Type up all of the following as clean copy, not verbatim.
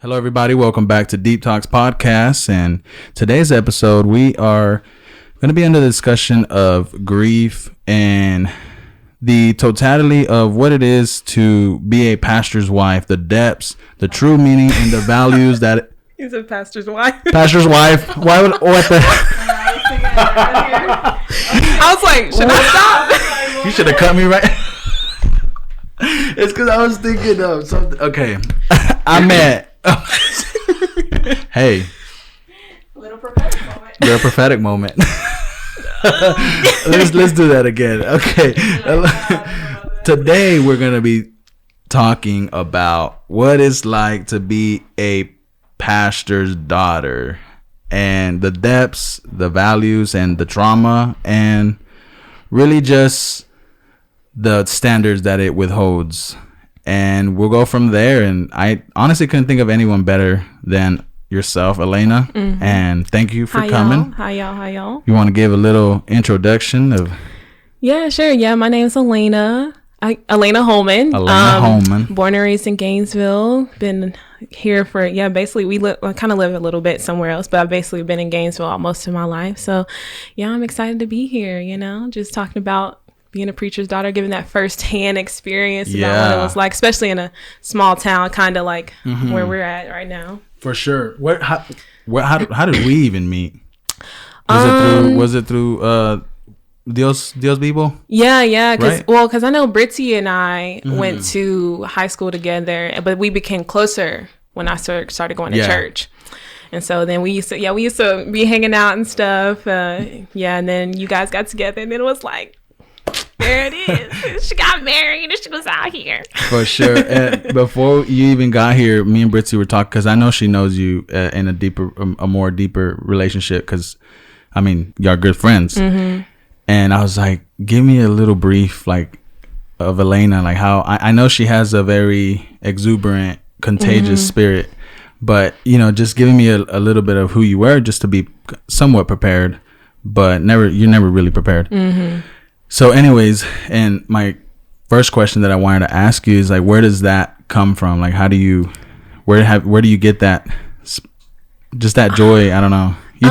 Hello, everybody. Welcome back to Deep Talks Podcast. And today's episode, we are going to be under the discussion of grief and the totality of what it is to be a pastor's wife, the depths, the true meaning, and the values that... He's a pastor's wife. Pastor's wife? Why would... What the... I was like, should I stop? You should have cut me right... It's because I was thinking of something... Okay. I met... Hey, Little prophetic moment. you're a prophetic moment. let's do that again. Okay. Today we're gonna be talking about what it's like to be a pastor's daughter and the depths, the values, and the trauma, and really just the standards that it withholds. And we'll go from there. And I honestly couldn't think of anyone better than yourself, Alaina. Mm-hmm. And thank you for coming. Hi, y'all. You want to give a little introduction of... Yeah, sure. Yeah, my name's Alaina. Alaina Holeman. Holeman. Born and raised in Gainesville. Been here for, basically I kind of live a little bit somewhere else, but I've basically been in Gainesville all most of my life. So, yeah, I'm excited to be here, just talking about being a preacher's daughter, giving that firsthand experience about what it was like, especially in a small town, kind of like where we're at right now. For sure. How did we even meet? Was it through Dios Vivo? Yeah. Right? Because I know Britty and I went to high school together, but we became closer when I started going to church. And so then we used to be hanging out and stuff. And then you guys got together, and then it was like, there it is. She got married and she was out here. For sure. And before you even got here, me and Britzy were talking, because I know she knows you in a more deeper relationship, because, I mean, y'all good friends. Mm-hmm. And I was like, give me a little brief, like, of Alaina, like how I know she has a very exuberant, contagious spirit, but, just giving me a little bit of who you were, just to be somewhat prepared, but you're never really prepared. Mm-hmm. So anyways, and my first question that I wanted to ask you is, like, where does that come from? Like, where do you get that, just that joy? I don't know. You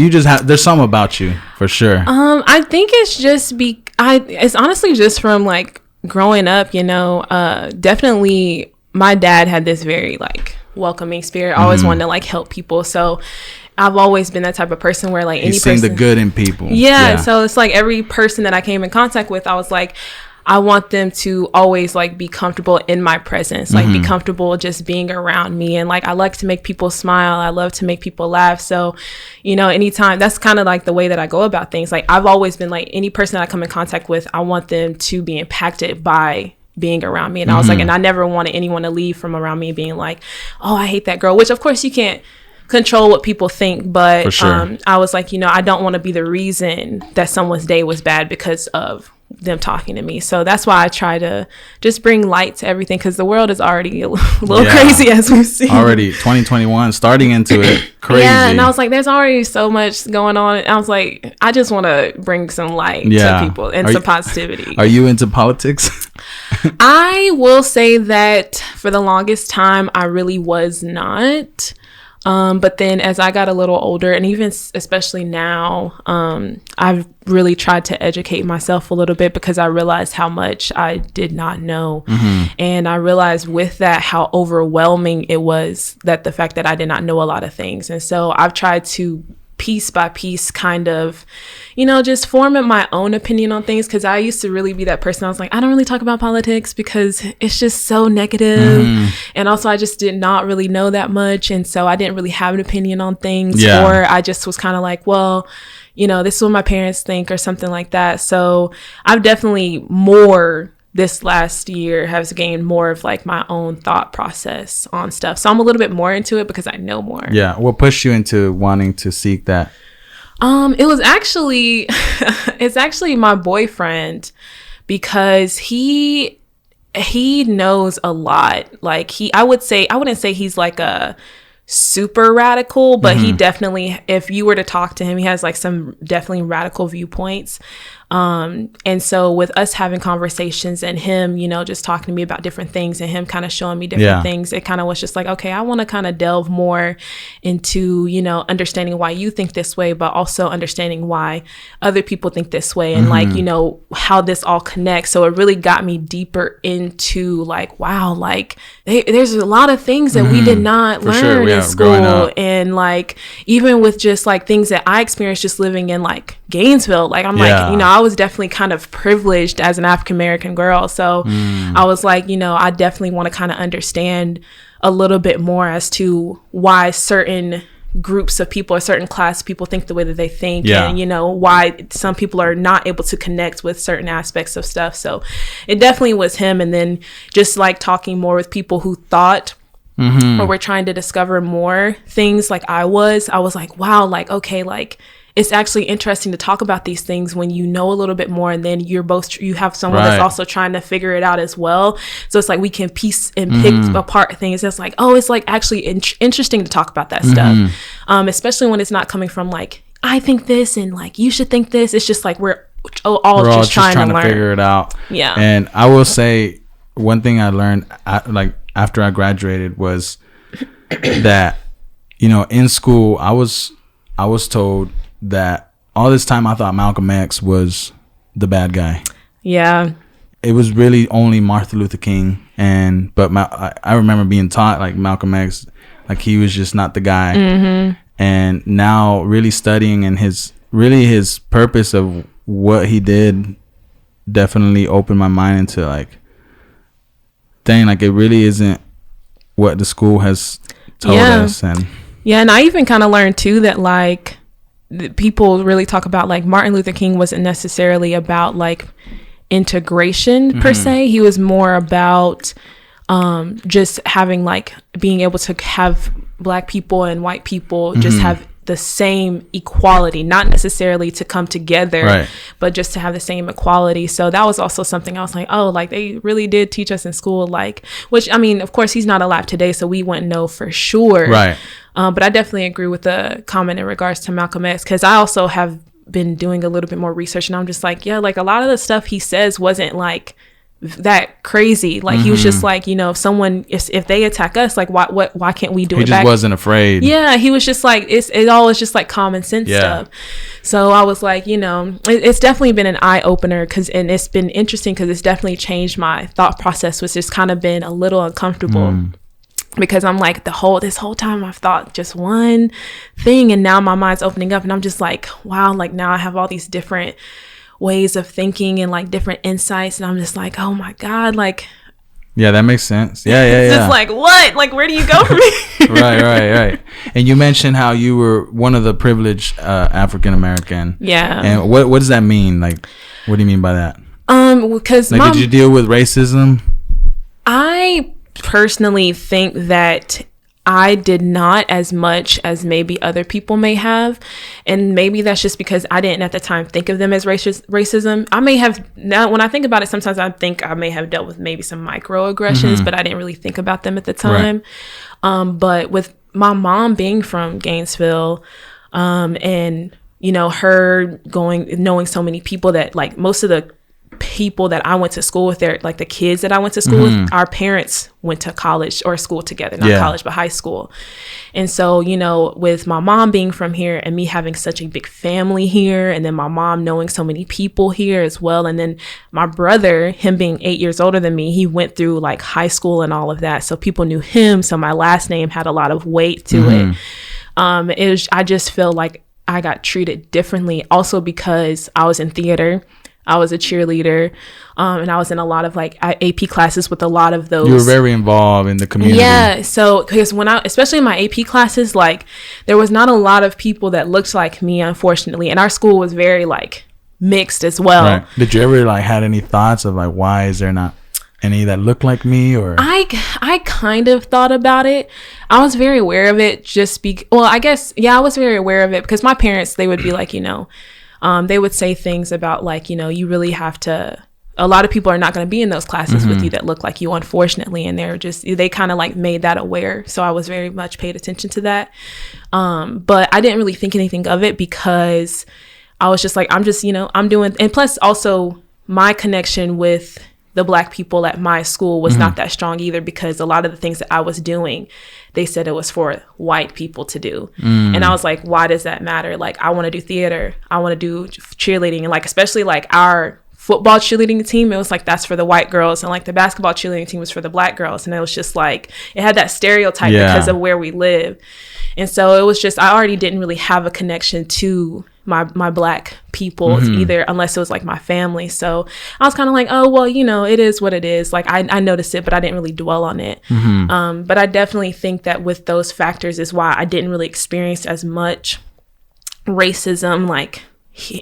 just have, there's something about you for sure. I think it's just it's honestly just from like growing up, definitely my dad had this very like welcoming spirit. I always wanted to like help people. So I've always been that type of person where like any person... You've seen the good in people. Yeah. So it's like every person that I came in contact with, I was like, I want them to always like be comfortable in my presence, like be comfortable just being around me. And like, I like to make people smile. I love to make people laugh. So, anytime, that's kind of like the way that I go about things. Like, I've always been like, any person that I come in contact with, I want them to be impacted by being around me. And I was like, and I never wanted anyone to leave from around me being like, oh, I hate that girl, which of course you can't control what people think, but for sure. I was like, I don't want to be the reason that someone's day was bad because of them talking to me. So that's why I try to just bring light to everything, because the world is already a little crazy, as we've seen. Already 2021 starting into it. Crazy. Yeah, and I was like, there's already so much going on. And I was like, I just want to bring some light to people and some positivity. Are you into politics? I will say that for the longest time, I really was not. But then as I got a little older, and even especially now, I've really tried to educate myself a little bit, because I realized how much I did not know. And I realized with that how overwhelming it was, that the fact that I did not know a lot of things. And so I've tried to piece by piece kind of, just form my own opinion on things, because I used to really be that person. I was like, I don't really talk about politics because it's just so negative. And also I just did not really know that much, and so I didn't really have an opinion on things, or I just was kind of like, well, this is what my parents think or something like that. So I've definitely this last year has gained more of like my own thought process on stuff. So I'm a little bit more into it because I know more. Yeah. What pushed you into wanting to seek that? It was actually, it's actually my boyfriend, because he knows a lot. Like I wouldn't say he's like a super radical, but he definitely, if you were to talk to him, he has like some definitely radical viewpoints. And so with us having conversations and him, you know, just talking to me about different things and him kind of showing me different things, it kind of was just like, okay, I want to kind of delve more into, you know, understanding why you think this way, but also understanding why other people think this way, and like, you know, how this all connects. So it really got me deeper into like, wow, like there's a lot of things that we did not learn in school. And like, even with just like things that I experienced just living in like Gainesville, like I'm like, you know, I was definitely kind of privileged as an African American girl. So I was like, you know, I definitely want to kind of understand a little bit more as to why certain groups of people or certain class of people think the way that they think, and you know, why some people are not able to connect with certain aspects of stuff. So it definitely was him. And then just like talking more with people who thought or were trying to discover more things like I was like, wow, like, okay, like it's actually interesting to talk about these things when you know a little bit more, and then you have someone that's also trying to figure it out as well. So it's like we can piece and pick apart things. It's like, oh, it's like actually interesting to talk about that stuff, especially when it's not coming from like, I think this and like you should think this. It's just like we're all just trying to learn. Figure it out. Yeah. And I will say one thing I learned like after I graduated was that, you know, in school I was told that all this time I thought Malcolm X was the bad guy. Yeah. It was really only Martin Luther King, but I remember being taught like Malcolm X, like he was just not the guy. And now really studying and his purpose of what he did definitely opened my mind into like, dang, like it really isn't what the school has told us. And I even kind of learned too that like people really talk about like Martin Luther King wasn't necessarily about like integration per se. He was more about just having like being able to have Black people and white people just have the same equality, not necessarily to come together, but just to have the same equality. So that was also something I was like, oh, like they really did teach us in school, like, which I mean, of course he's not alive today, so we wouldn't know for sure. But I definitely agree with the comment in regards to Malcolm X, because I also have been doing a little bit more research, and I'm just like, yeah, like a lot of the stuff he says wasn't like that crazy. Like he was just like, you know, if they attack us, like why can't we do it back? He just wasn't afraid. Yeah, he was just like, it all is just like common sense stuff. So I was like, you know, it's definitely been an eye opener, and it's been interesting because it's definitely changed my thought process, which has kind of been a little uncomfortable. Because I'm like, this whole time I've thought just one thing, and now my mind's opening up and I'm just like, wow, like now I have all these different ways of thinking and like different insights, and I'm just like, oh my God, like, yeah, that makes sense. It's just like, what, like, where do you go from here? right. And you mentioned how you were one of the privileged African American. And what does that mean? Like, what do you mean by that? Because like, did you deal with racism? I personally think that I did not as much as maybe other people may have, and maybe that's just because I didn't at the time think of them as racism. I may have, now when I think about it, sometimes I think I may have dealt with maybe some microaggressions, but I didn't really think about them at the time. But with my mom being from Gainesville, and you know, her knowing so many people that like most of the people that I went to school with, like the kids that I went to school with, our parents went to college or school together, not college, but high school. And so, you know, with my mom being from here and me having such a big family here, and then my mom knowing so many people here as well. And then my brother, him being 8 years older than me, he went through like high school and all of that. So people knew him. So my last name had a lot of weight to it. I just feel like I got treated differently also because I was in theater. I was a cheerleader, and I was in a lot of like AP classes with a lot of those. You were very involved in the community. Yeah, so because especially in my AP classes, like there was not a lot of people that looked like me, unfortunately, and our school was very like mixed as well. Did you ever like had any thoughts of like, why is there not any that look like me? Or I kind of thought about it. I was very aware of it. I was very aware of it because my parents, they would be like, you know. They would say things about like, you know, you really have to, a lot of people are not going to be in those classes with you that look like you, unfortunately. And they kind of like made that aware. So I was very much paid attention to that. But I didn't really think anything of it because I was just like, I'm just, I'm doing, and plus also my connection with the Black people at my school was not that strong either, because a lot of the things that I was doing, they said it was for white people to do. And I was like, why does that matter? Like, I want to do theater. I want to do cheerleading. And like, especially like our football cheerleading team, it was like, that's for the white girls. And like the basketball cheerleading team was for the Black girls. And it was just like, it had that stereotype because of where we live. And so it was just, I already didn't really have a connection to my Black people either, unless it was like my family. So I was kind of like, oh, well, it is what it is. Like I noticed it, but I didn't really dwell on it. But I definitely think that with those factors is why I didn't really experience as much racism like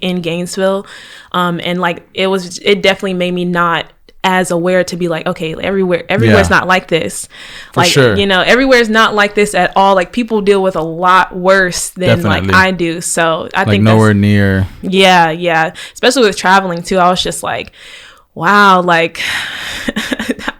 in Gainesville. And like it definitely made me not as aware to be like, okay, everywhere's not like this. For like, sure. Everywhere's not like this at all. Like people deal with a lot worse than like I do. So I think nowhere near. Yeah. Especially with traveling too. I was just like, wow, like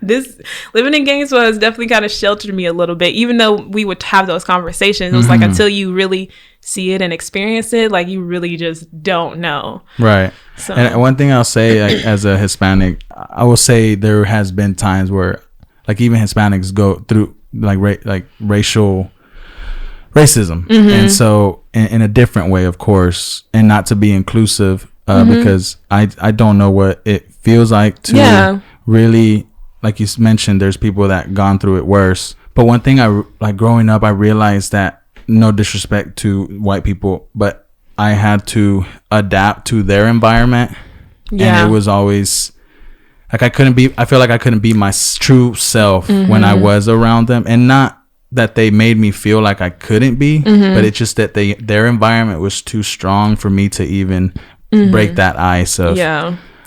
this living in Gainesville has definitely kind of sheltered me a little bit, even though we would have those conversations. It was like, until you really see it and experience it, like you really just don't know. Right. So. And one thing I'll say, like, as a Hispanic, I will say there has been times where like even Hispanics go through like racial racism. And so in a different way, of course, and not to be inclusive, because I don't know what it feels like to really, like you mentioned, there's people that gone through it worse. But one thing I like growing up, I realized that, no disrespect to white people, but I had to adapt to their environment. And it was always like I feel like I couldn't be my true self when I was around them. And not that they made me feel like I couldn't be, but it's just that their environment was too strong for me to even break that ice of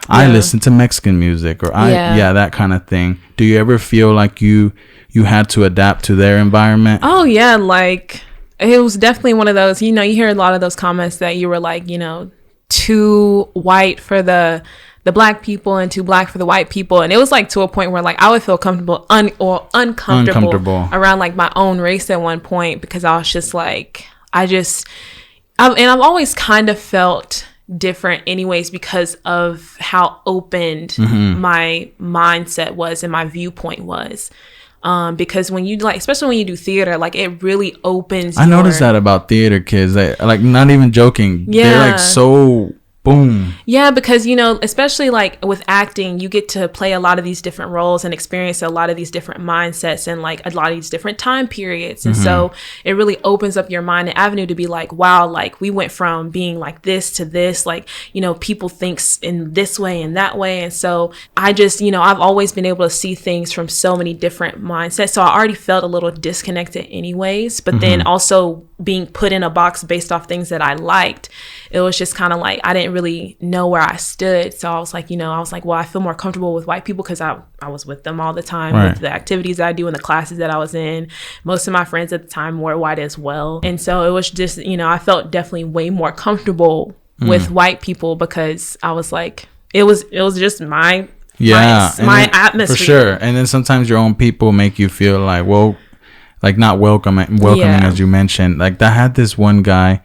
I listen to Mexican music, or that kind of thing. Do you ever feel like you had to adapt to their environment? Oh yeah, like it was definitely one of those, you hear a lot of those comments that you were like, too white for the Black people and too Black for the white people. And it was like to a point where like I would feel comfortable or uncomfortable around like my own race at one point, because I was just like, I've always kind of felt different anyways because of how opened my mindset was and my viewpoint was. Because when you especially when you do theater, like it really opens. I noticed that about theater kids. They, like, not even joking. They're like so boom. Yeah, because especially like with acting, you get to play a lot of these different roles and experience a lot of these different mindsets and like a lot of these different time periods. And so it really opens up your mind and avenue to be like, wow, like we went from being like this to this, like, people think in this way and that way. And so I just, I've always been able to see things from so many different mindsets. So I already felt a little disconnected anyways, but then also being put in a box based off things that I liked, it was just kind of like I didn't really know where I stood. So I was like, well, I feel more comfortable with white people because I was with them all the time, with the activities I do and the classes that I was in. Most of my friends at the time were white as well. And so it was just, I felt definitely way more comfortable with white people because I was like, it was just my atmosphere. For sure. And then sometimes your own people make you feel like, well, like not welcoming as you mentioned. Like I had this one guy,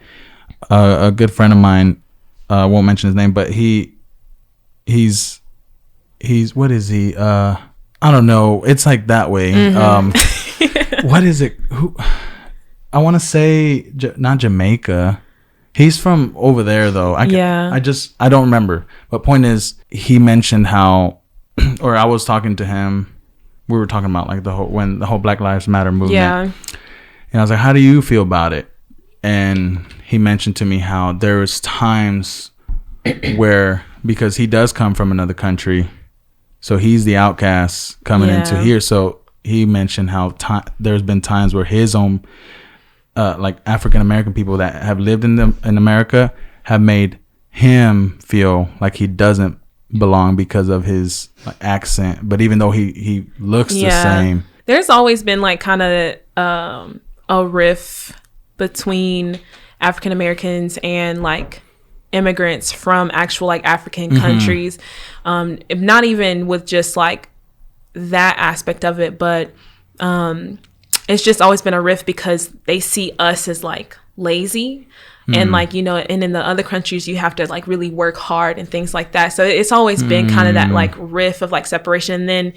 a good friend of mine, won't mention his name, but he's what is he? I don't know. It's like that way. What is it? I want to say not Jamaica. He's from over there though. I don't remember. But point is, he mentioned how, or I was talking to him. We were talking about like the whole Black Lives Matter movement. Yeah. And I was like, how do you feel about it? And he mentioned to me how there was times where, because he does come from another country, so he's the outcast coming into here. So he mentioned how there's been times where his own like African American people that have lived in America have made him feel like he doesn't belong because of his accent, but even though he looks the same. There's always been like kind of a rift between African Americans and like immigrants from actual like African countries, not even with just like that aspect of it, but it's just always been a rift because they see us as like lazy. And like, you know, and in the other countries you have to like really work hard and things like that. So it's always been kind of that like riff of like separation. And then,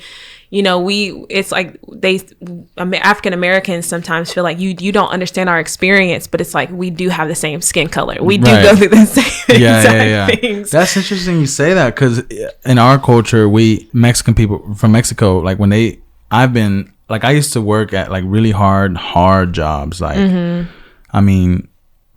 you know, it's like African Americans sometimes feel like you don't understand our experience, but it's like we do have the same skin color. We do go through the same exact things. That's interesting you say that, because in our culture, Mexican people from Mexico, like I used to work at like really hard jobs. Like, I mean,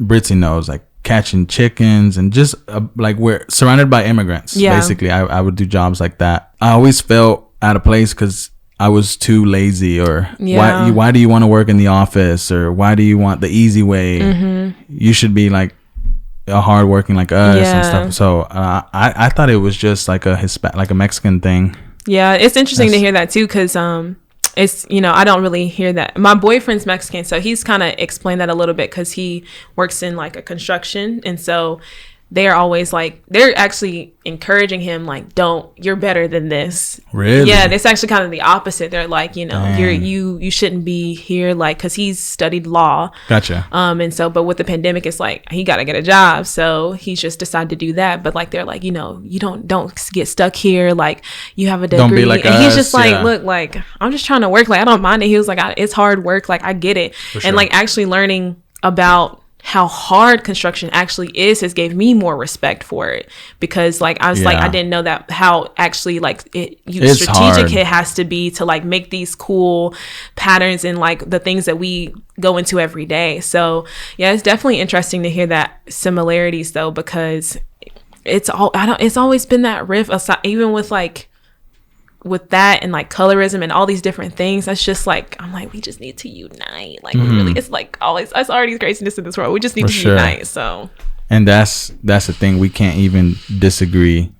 Britzy knows, like catching chickens and just like we're surrounded by immigrants. Basically, I would do jobs like that. I always felt out of place because I was too lazy, or why do you want to work in the office, or why do you want the easy way? You should be like a hard working like us and stuff. So I thought it was just like a Mexican thing. Yeah, it's interesting to hear that too, because it's, you know, I don't really hear that. My boyfriend's Mexican, so he's kind of explained that a little bit, because he works in like a construction, and so they're always like, they're actually encouraging him like, you're better than this. Really? Yeah, it's actually kind of the opposite. They're like, you know, you shouldn't be here, like, because he's studied law. Gotcha. And so, but with the pandemic, it's like he got to get a job, so he's just decided to do that. But like, they're like, you know, you don't get stuck here, like you have a degree. Don't be like and us. He's just like, look, like I'm just trying to work, like I don't mind it. He was like, it's hard work, like I get it. For sure. And like actually learning about how hard construction actually is has gave me more respect for it, because like I was like, I didn't know that how actually like it's strategic hard. It has to be to like make these cool patterns and like the things that we go into every day. So yeah, it's definitely interesting to hear that similarities though, because it's always been that riff aside, even with that and like colorism and all these different things. That's just like, I'm like, we just need to unite. Like really, it's like always, it's already craziness in this world. We just need to unite. So, and that's the thing. We can't even agree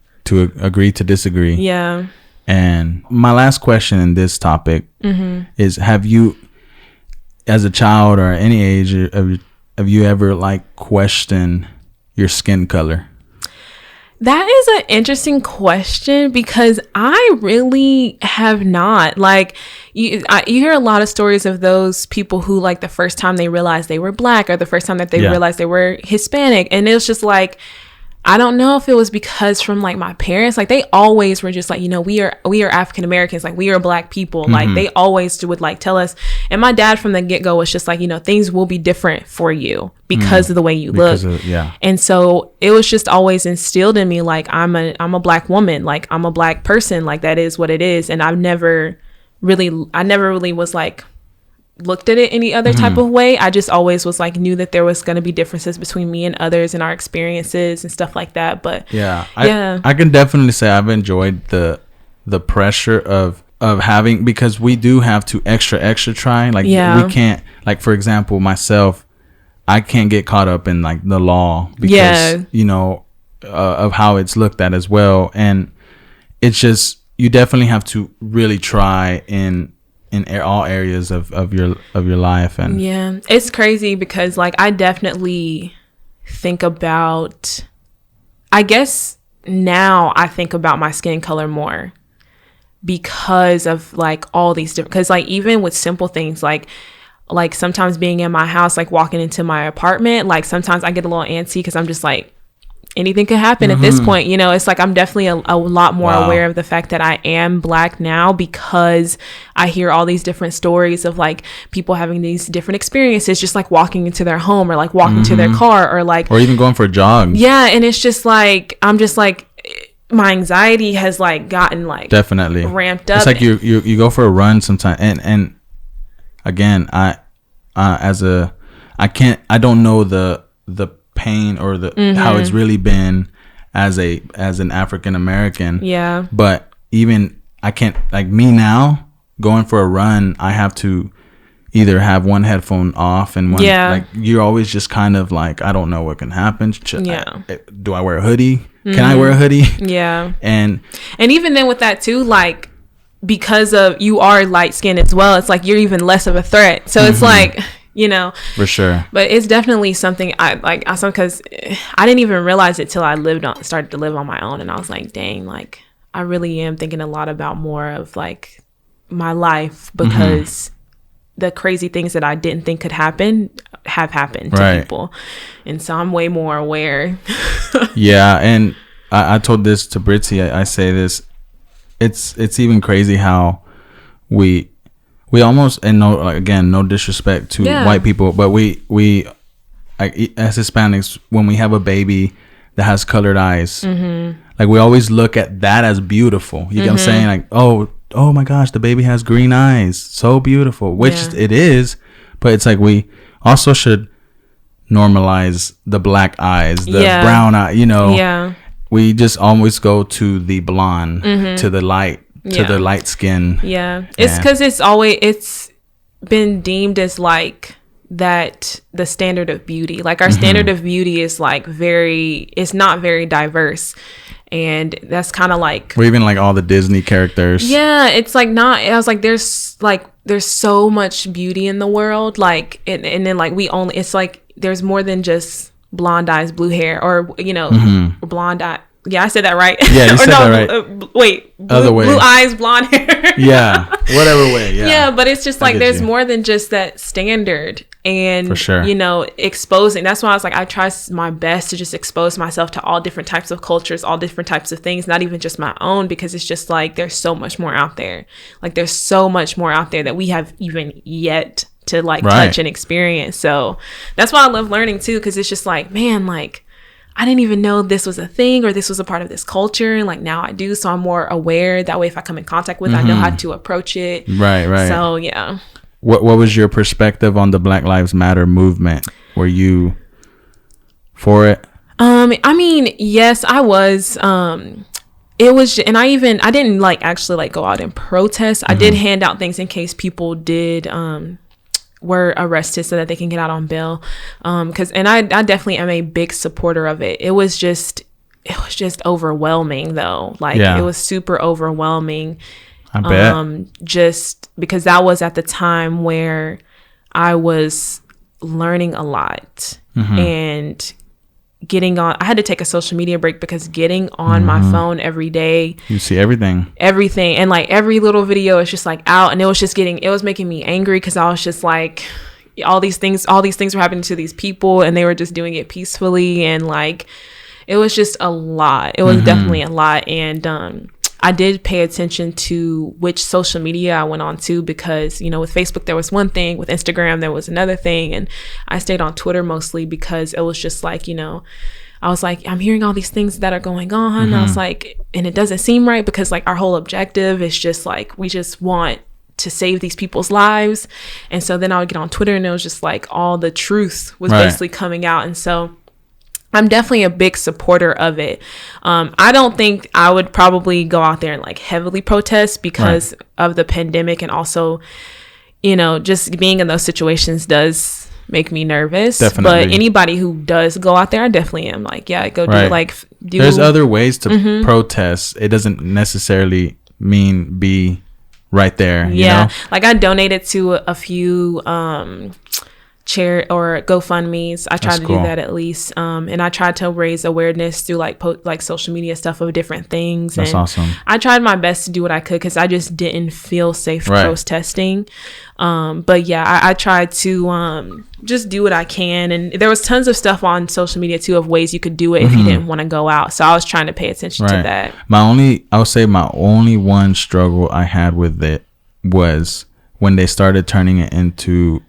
to disagree. Yeah. And my last question in this topic is: have you, as a child or any age, have you ever like questioned your skin color? That is an interesting question, because I really have not. Like, you hear a lot of stories of those people who, like, the first time they realized they were Black, or the first time that they realized they were Hispanic. And it was just like, I don't know if it was because from like my parents, like they always were just like, you know, we are African Americans, like we are Black people. Like they always would like tell us. And my dad from the get-go was just like, you know, things will be different for you because of the way you look. And so it was just always instilled in me, like I'm a Black woman, like I'm a Black person, like that is what it is. And I never really was like looked at it any other type of way. I just always was like, knew that there was going to be differences between me and others and our experiences and stuff like that. But I can definitely say I've enjoyed the pressure of having, because we do have to extra try, like we can't, like for example myself, I can't get caught up in like the law because you know of how it's looked at as well. And it's just, you definitely have to really try in all areas of your life. And it's crazy, because like I definitely think about, I guess now I think about my skin color more because of like all these different, because like even with simple things like sometimes being in my house, like walking into my apartment, like sometimes I get a little antsy because I'm just like, anything could happen at this point, you know. It's like I'm definitely a lot more aware of the fact that I am Black now, because I hear all these different stories of like people having these different experiences, just like walking into their home or like walking to their car or even going for a jog. And it's just like, I'm just like, my anxiety has like gotten like definitely ramped up. It's like you go for a run sometimes, and again, I don't know the pain or the how it's really been as an African American, but even I can't, like me now going for a run, I have to either have one headphone off and one like, you're always just kind of like, I don't know what can happen. Do I wear a hoodie? Can I wear a hoodie? And even then with that too, like because of you are light skinned as well, it's like you're even less of a threat, so it's like, you know, for sure. But it's definitely something I like, because I didn't even realize it till I started to live on my own, and I was like, dang, like I really am thinking a lot about more of like my life, because the crazy things that I didn't think could happen have happened to people. And so I'm way more aware. Yeah. And I told this to Britzy. I say this. It's even crazy how we almost, and no disrespect to white people, but we like, as Hispanics, when we have a baby that has colored eyes, like we always look at that as beautiful. You get what I'm saying? Like, oh my gosh, the baby has green eyes, so beautiful, which it is. But it's like we also should normalize the black eyes, the brown eye, you know. Yeah. We just always go to the blonde, to the light, to the light skin. Yeah. It's because it's been deemed as like that, the standard of beauty. Like our standard of beauty is like it's not very diverse. And that's kind of like, or even like all the Disney characters. Yeah. It's like not, I was like, there's so much beauty in the world. Like, and then like it's like, there's more than just blonde eyes, blue hair, or, you know, blonde eye. Yeah, I said that right. Yeah, you said that right. Wait, blue eyes, blonde hair. Yeah, whatever way. Yeah. Yeah, but it's just like there's more than just that standard. And, for sure, you know, exposing. That's why I was like, I try my best to just expose myself to all different types of cultures, all different types of things, not even just my own, because it's just like there's so much more out there. Like there's so much more out there that we have even yet to like touch and experience. So that's why I love learning too, because it's just like, man, like I didn't even know this was a thing or this was a part of this culture, and like now I do. So I'm more aware. That way, if I come in contact with, I know how to approach it. Right. So yeah. What was your perspective on the Black Lives Matter movement? Were you for it? I mean, yes, I was. It was, and I didn't like actually like go out and protest. I did hand out things in case people were arrested so that they can get out on bail. And I definitely am a big supporter of it. It was just overwhelming though. Like it was super overwhelming. I bet. Just because that was at the time where I was learning a lot and I had to take a social media break because getting on my phone every day, you see everything, and like every little video is just like out, and it was making me angry because I was just like, all these things were happening to these people and they were just doing it peacefully, and like it was just a lot. It was definitely a lot. And I did pay attention to which social media I went on to, because, you know, with Facebook, there was one thing, with Instagram, there was another thing. And I stayed on Twitter mostly because it was just like, you know, I was like, I'm hearing all these things that are going on. I was like, and it doesn't seem right, because like our whole objective is just like, we just want to save these people's lives. And so then I would get on Twitter and it was just like all the truth was basically coming out. And so I'm definitely a big supporter of it. I don't think I would probably go out there and like heavily protest because of the pandemic, and also, you know, just being in those situations does make me nervous. Definitely. But anybody who does go out there, I definitely am like, yeah, go do There's other ways to protest. It doesn't necessarily mean be right there. You know? Like I donated to a few chair or GoFundMe's. I tried to do that at least, and I tried to raise awareness through like social media stuff of different things. That's awesome. I tried my best to do what I could because I just didn't feel safe protesting. But yeah, I tried to just do what I can, and there was tons of stuff on social media too of ways you could do it if you didn't want to go out. So I was trying to pay attention to that. I would say my only one struggle I had with it was when they started turning it into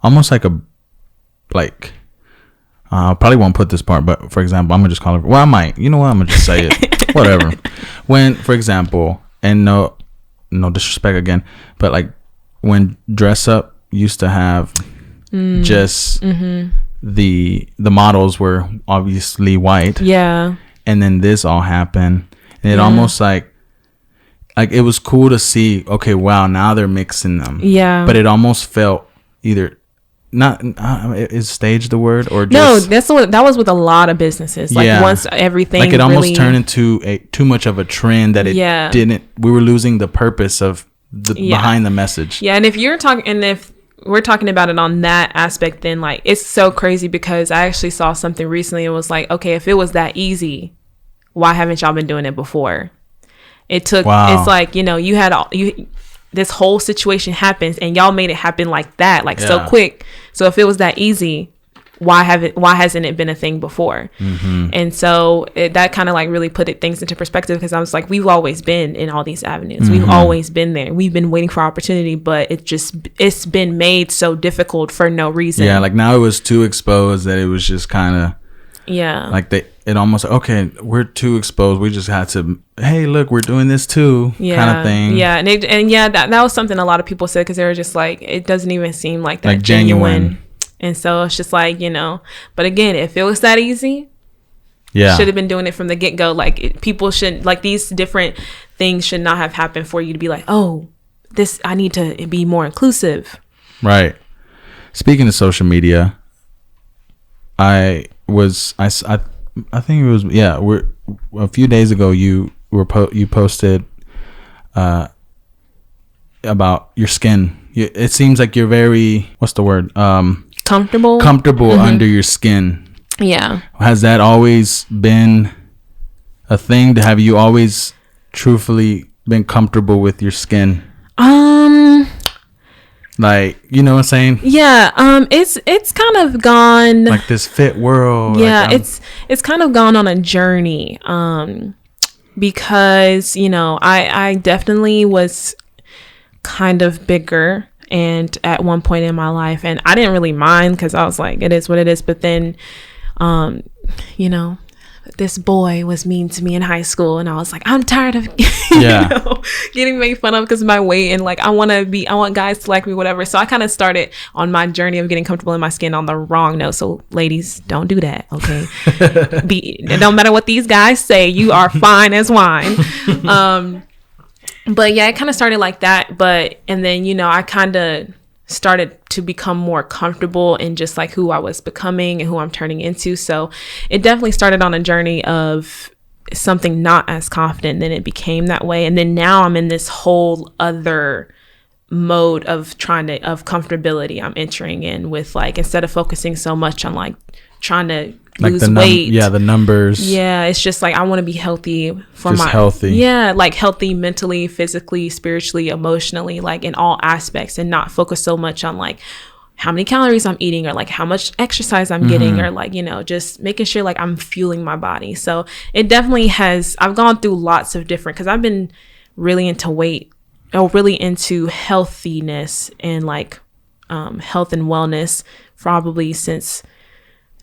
almost like I probably won't put this part, but for example, I'm gonna just call it, well, I might, you know what, I'm gonna just say it. Whatever. When, for example, and no disrespect again, but like when Dress Up used to have just the models were obviously white, and then this all happened, and it almost like it was cool to see, okay, wow, now they're mixing them, but it almost felt either not is stage the word, or just, no, that was with a lot of businesses. Like once everything, like it almost turned into too much of a trend that it didn't. We were losing the purpose of the behind the message. Yeah, and if we're talking about it on that aspect, then like it's so crazy, because I actually saw something recently. It was like, okay, if it was that easy, why haven't y'all been doing it before? It took. It's like, you know, this whole situation happens and y'all made it happen like that, like so quick. So if it was that easy, why hasn't it been a thing before? And so that kind of like really put things into perspective, because I was like, we've always been in all these avenues. We've always been there. We've been waiting for opportunity, but it's been made so difficult for no reason. Yeah, like now it was too exposed that it was just kind of like it almost, okay, we're too exposed, we just had to, hey, look, we're doing this too, kind of thing. Yeah, and that was something a lot of people said, because they were just like, it doesn't even seem like that, like genuine. And so it's just like, but again, if it was that easy, should have been doing it from the get-go. Like people shouldn't, like these different things should not have happened for you to be like, oh, I need to be more inclusive. Right. Speaking of social media, I think it was, we're a few days ago, you posted about your skin. It seems like you're very, what's the word? Comfortable under your skin. Yeah. Has that always been a thing? Have you always truthfully been comfortable with your skin? Like, you know what I'm saying? Yeah. It's kind of gone like this fit world. Yeah, like it's kind of gone on a journey. Because, I definitely was kind of bigger and at one point in my life, and I didn't really mind, because I was like, it is what it is. But then this boy was mean to me in high school, and I was like, I'm tired of getting made fun of because of my weight, and like I want guys to like me, whatever. So I kind of started on my journey of getting comfortable in my skin on the wrong note. So ladies, don't do that, okay? It don't matter what these guys say, you are fine as wine. But yeah, it kind of started like that. And then, I kind of started to become more comfortable in just like who I was becoming and who I'm turning into. So it definitely started on a journey of something not as confident, then it became that way. And then now I'm in this whole other mode of comfortability I'm entering in with, like, instead of focusing so much on like trying to lose weight. The numbers. Yeah, it's just like I want to be healthy healthy. Yeah, like healthy mentally, physically, spiritually, emotionally, like in all aspects, and not focus so much on like how many calories I'm eating or like how much exercise I'm getting, or like, just making sure like I'm fueling my body. So it definitely I've gone through lots of different, because I've been really into really into healthiness and like health and wellness probably since,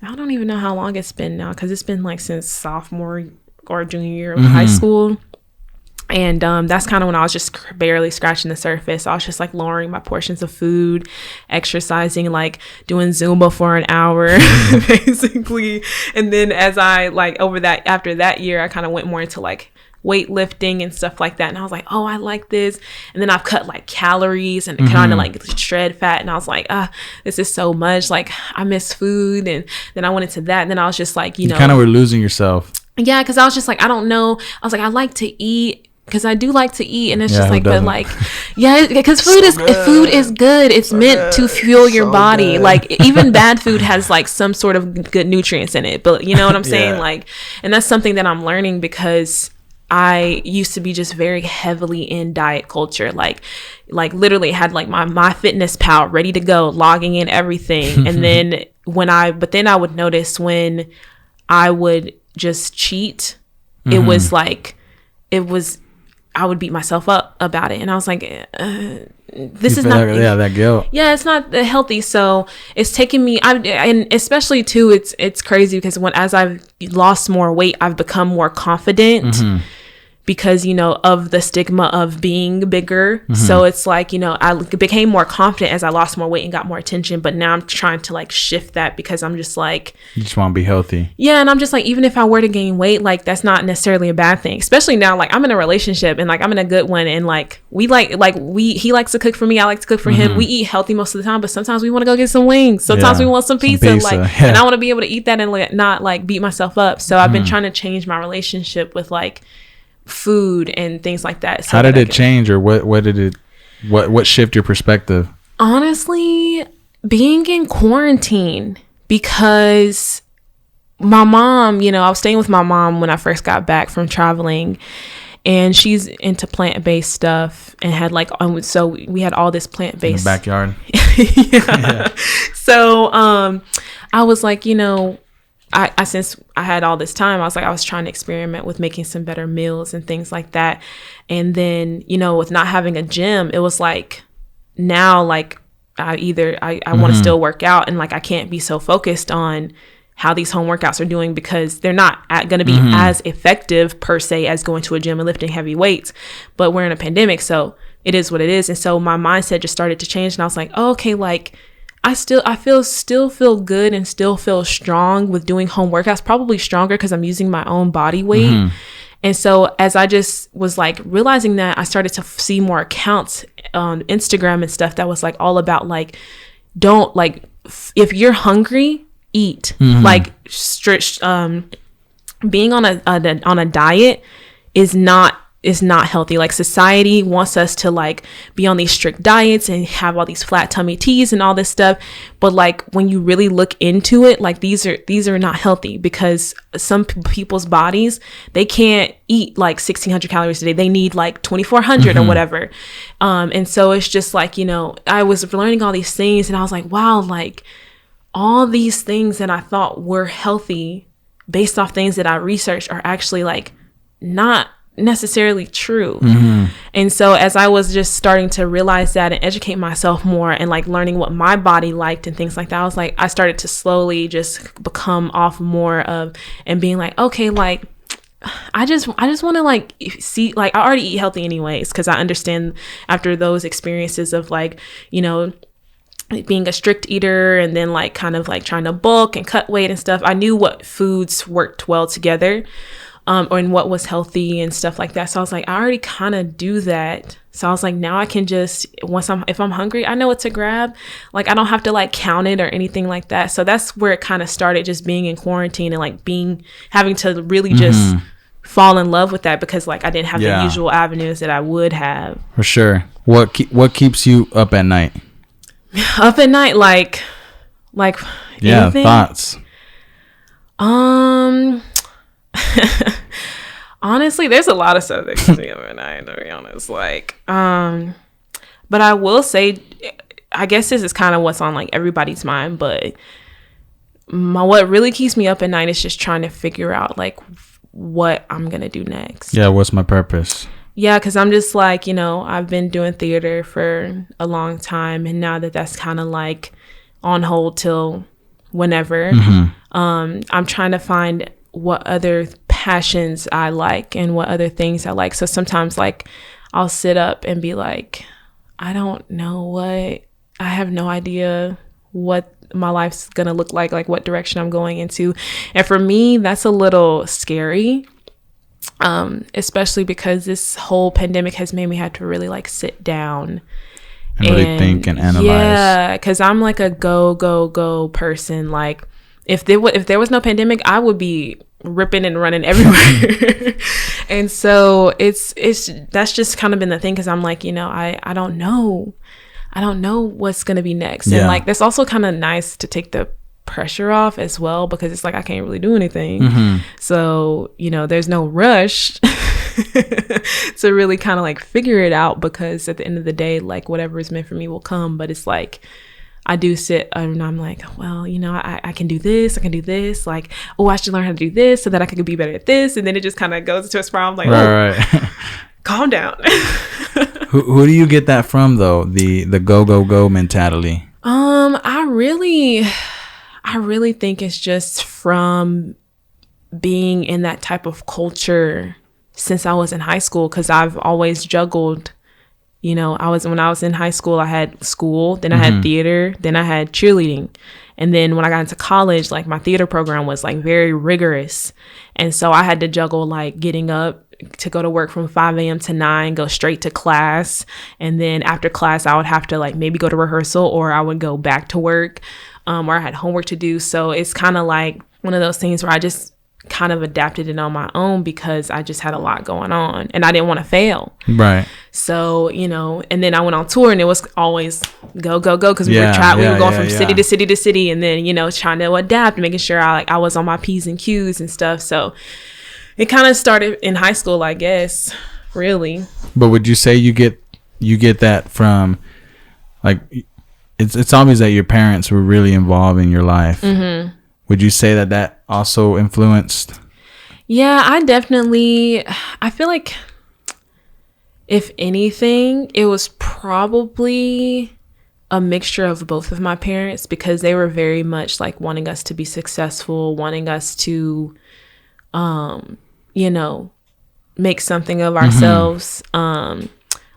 I don't even know how long it's been now, because it's been like since sophomore or junior year of high school. And that's kind of when I was just barely scratching the surface. I was just like lowering my portions of food, exercising, like doing Zumba for an hour, basically. And then as I after that year, I kind of went more into like weightlifting and stuff like that, and I was like, oh, I like this. And then I've cut like calories and kind of like shred fat, and I was like, this is so much, like I miss food. And then I went into that, and then I was just like, you kind of were losing yourself. Yeah, because I was just like, I don't know, I was like, I like to eat, because I do like to eat, and it's just like, but like, yeah, because food is good. It's meant to fuel your body. Good. Like even bad food has like some sort of good nutrients in it, but you know what I'm saying? Like, and that's something that I'm learning, because I used to be just very heavily in diet culture, like literally had like my MyFitnessPal ready to go, logging in everything. And then I would notice when I would just cheat, it was like, I would beat myself up about it. And I was like, this is not, that guilt. Yeah, it's not healthy. So it's taken me, and especially too, it's crazy because as I've lost more weight, I've become more confident. Because, of the stigma of being bigger. So it's like, I became more confident as I lost more weight and got more attention. But now I'm trying to like shift that, because I'm just like, you just want to be healthy. Yeah. And I'm just like, even if I were to gain weight, like that's not necessarily a bad thing. Especially now, like I'm in a relationship, and like I'm in a good one. And like he likes to cook for me. I like to cook for him. We eat healthy most of the time, but sometimes we want to go get some wings. Sometimes we want some pizza. And I want to be able to eat that and like not like beat myself up. So I've been trying to change my relationship with like food and things like that. So how did it change, or what shift your perspective? Honestly, being in quarantine, because my mom, I was staying with my mom when I first got back from traveling, and she's into plant-based stuff and had like, so we had all this plant-based in the backyard. Yeah. So I was like, you know, I since I had all this time, I was trying to experiment with making some better meals and things like that. And then, you know, with not having a gym, it was like now, like I want to still work out, and like I can't be so focused on how these home workouts are doing because they're not going to be as effective per se as going to a gym and lifting heavy weights. But we're in a pandemic, so it is what it is. And so my mindset just started to change, and I was like, oh, okay, like I still feel good and still feel strong with doing home workouts, probably stronger because I'm using my own body weight. And so as I just was like realizing that, I started to see more accounts on Instagram and stuff that was like all about like, don't like, if you're hungry, eat. Like strict, being on a diet is not healthy. Like society wants us to like be on these strict diets and have all these flat tummy teas and all this stuff, but like when you really look into it, like these are not healthy, because some people's bodies, they can't eat like 1,600 calories a day. They need like 2,400 or whatever. And so it's just like, you know, I was learning all these things, and I was like, wow, like all these things that I thought were healthy based off things that I researched are actually like not necessarily true. And so as I was just starting to realize that and educate myself more and like learning what my body liked and things like that, I was like, I started to slowly just become off more of and being like, okay, like I just want to like see, like I already eat healthy anyways, because I understand after those experiences of like, you know, being a strict eater and then like kind of like trying to bulk and cut weight and stuff, I knew what foods worked well together. And what was healthy and stuff like that. So I was like, I already kind of do that. So I was like, now I can just, if I'm hungry, I know what to grab. Like, I don't have to like count it or anything like that. So that's where it kind of started, just being in quarantine and like having to really just fall in love with that, because like I didn't have the usual avenues that I would have. For sure. What keeps you up at night? Up at night, like anything? Thoughts. Honestly, there's a lot of stuff that keeps me up at night, to be honest. Like, but I will say, I guess this is kind of what's on like everybody's mind, but what really keeps me up at night is just trying to figure out like what I'm gonna do next. Yeah, what's my purpose? Yeah, because I'm just like, you know, I've been doing theater for a long time, and now that that's kind of like on hold till whenever, I'm trying to find what other passions I like and what other things I like. So sometimes like I'll sit up and be like, I don't know I have no idea what my life's gonna look like what direction I'm going into. And for me, that's a little scary, especially because this whole pandemic has made me have to really like sit down and really think and analyze. Yeah, because I'm like a go person. Like if there was no pandemic, I would be ripping and running everywhere. And so that's just kind of been the thing, because I'm like, you know, I don't know what's gonna be next. And like that's also kind of nice to take the pressure off as well, because it's like I can't really do anything. So, you know, there's no rush to really kind of like figure it out, because at the end of the day, like whatever is meant for me will come. But it's like I do sit and I'm like, well, you know, I can do this. I can do this. Like, oh, I should learn how to do this so that I can be better at this. And then it just kind of goes into a spiral. I'm like, right. Calm down. Who do you get that from, though? The go mentality? I really think it's just from being in that type of culture since I was in high school, because I've always juggled. You know, when I was in high school, I had school, then I had theater, then I had cheerleading. And then when I got into college, like my theater program was like very rigorous. And so I had to juggle like getting up to go to work from 5 a.m. to 9, go straight to class. And then after class, I would have to like maybe go to rehearsal, or I would go back to work, or I had homework to do. So it's kind of like one of those things where I just kind of adapted it on my own, because I just had a lot going on and I didn't want to fail. Right. So, you know, and then I went on tour, and it was always go, because we were going from city to city to city, and then, you know, trying to adapt, making sure I was on my P's and Q's and stuff. So it kind of started in high school, I guess. really. But would you say you get that from, like, it's obvious that your parents were really involved in your life. Mm-hmm. Would you say that also influenced? Yeah, I feel like if anything, it was probably a mixture of both of my parents, because they were very much like wanting us to be successful, wanting us to, make something of ourselves. Mm-hmm.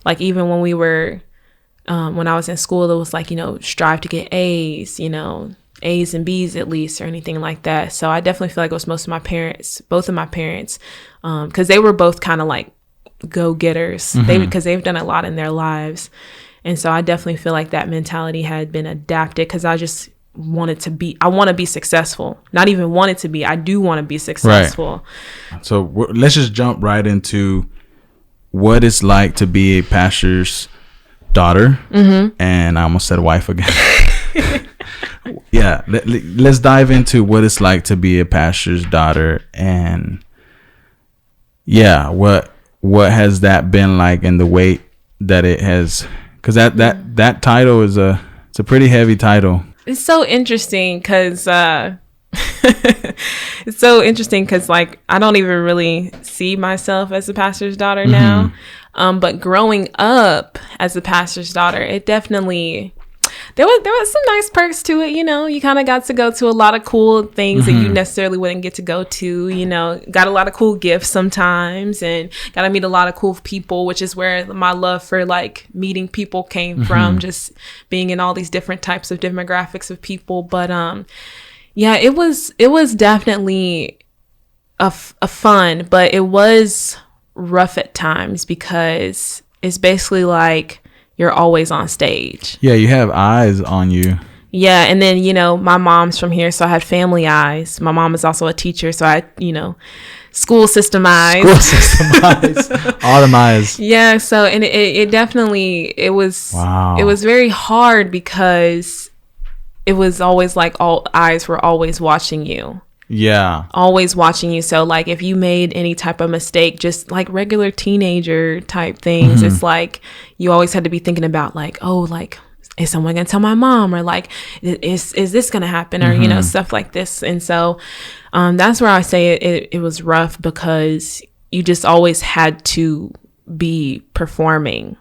Like even when we were, when I was in school, it was like, strive to get A's, A's and B's at least, or anything like that. So I definitely feel like it was both of my parents, because they were both kind of like go-getters. Mm-hmm. Because they've done a lot in their lives. And so I definitely feel like that mentality had been adapted, because I just want to be successful. Not even wanted to be, I do want to be successful. Right. So let's just jump right into what it's like to be a pastor's daughter. Mm-hmm. And I almost said wife again. Yeah, let's dive into what it's like to be a pastor's daughter, and what has that been like, and the weight that it has, because that title is it's a pretty heavy title. It's so interesting because like I don't even really see myself as a pastor's daughter now. Mm-hmm. But growing up as a pastor's daughter, it definitely, there was some nice perks to it. You kind of got to go to a lot of cool things mm-hmm. that you necessarily wouldn't get to go to. Got a lot of cool gifts sometimes, and got to meet a lot of cool people, which is where my love for like meeting people came mm-hmm. from, just being in all these different types of demographics of people. But yeah, it was definitely a fun, but it was rough at times, because it's basically like you're always on stage. Yeah, you have eyes on you. Yeah, and then, my mom's from here, so I had family eyes. My mom is also a teacher, so I, school system eyes. School system eyes. All them eyes. Yeah, so, and it definitely, it was very hard, because it was always like all eyes were always watching you. Yeah. Always watching you. So like if you made any type of mistake, just like regular teenager type things, mm-hmm. it's like you always had to be thinking about like, oh, like, is someone gonna tell my mom, or like is this gonna happen, or mm-hmm. Stuff like this. And so that's where I say it was rough, because you just always had to be performing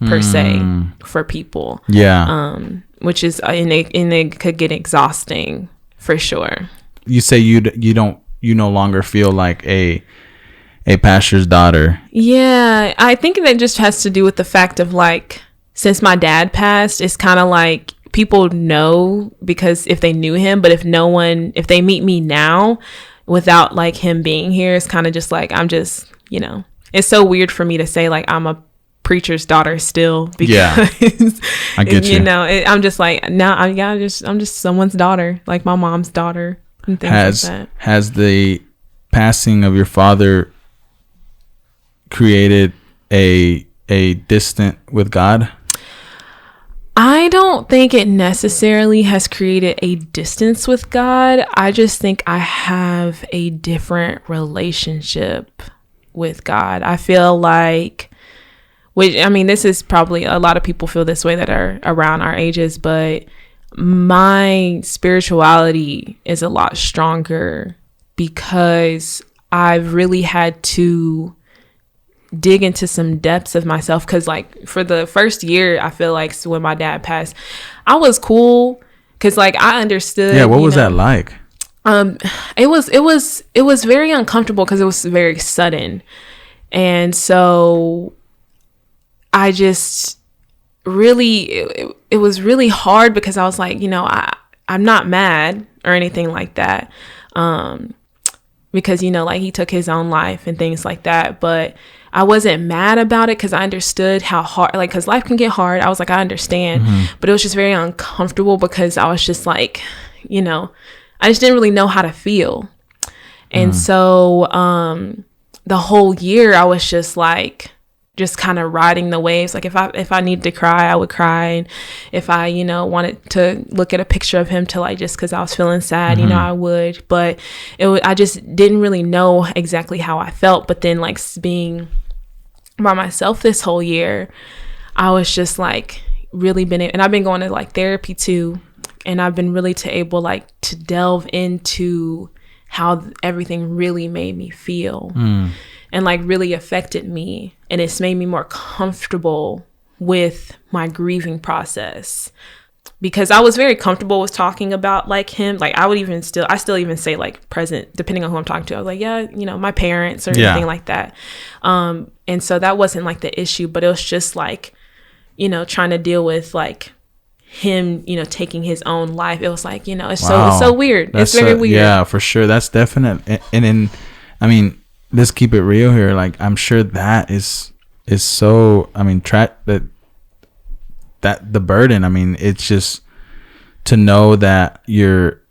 per se for people. Yeah. Which is and it could get exhausting for sure. You say you no longer feel like a pastor's daughter. Yeah, I think that just has to do with the fact of like, since my dad passed, it's kind of like people know because if they knew him, but if they meet me now without like him being here, it's kind of just like, I'm just, it's so weird for me to say like I'm a preacher's daughter still, because I get you. I'm just like, now I'm just someone's daughter, like my mom's daughter. And things like that. Has the passing of your father created a distance with God? I don't think it necessarily has created a distance with God. I just think I have a different relationship with God. I feel like, this is probably, a lot of people feel this way that are around our ages, but my spirituality is a lot stronger because I've really had to dig into some depths of myself. Because like for the first year, I feel like when my dad passed, I was cool because like I understood. Yeah, what was that like? It was very uncomfortable because it was very sudden, and so I just really it was really hard because I was like, I'm not mad or anything like that, because like he took his own life and things like that, but I wasn't mad about it because I understood how hard, like, because life can get hard. I was like, I understand, but it was just very uncomfortable because I was just like, I just didn't really know how to feel, and so the whole year I was just like, just kind of riding the waves. Like if I needed to cry, I would cry. And if I, wanted to look at a picture of him to like, just cause I was feeling sad, I would, but I just didn't really know exactly how I felt. But then like being by myself this whole year, I was just like really and I've been going to like therapy too. And I've been really able like to delve into how everything really made me feel and like really affected me. And it's made me more comfortable with my grieving process, because I was very comfortable with talking about like him. Like I still even say like present, depending on who I'm talking to. I was like, yeah, you know, my parents or anything like that. And so that wasn't like the issue, but it was just like, you know, trying to deal with like him, you know, taking his own life. It was like, you know, it's so weird. It's very weird. Yeah, for sure. That's definite. And then, I mean, let's keep it real here. Like, I'm sure that is so, I mean, that the burden, I mean, it's just to know that your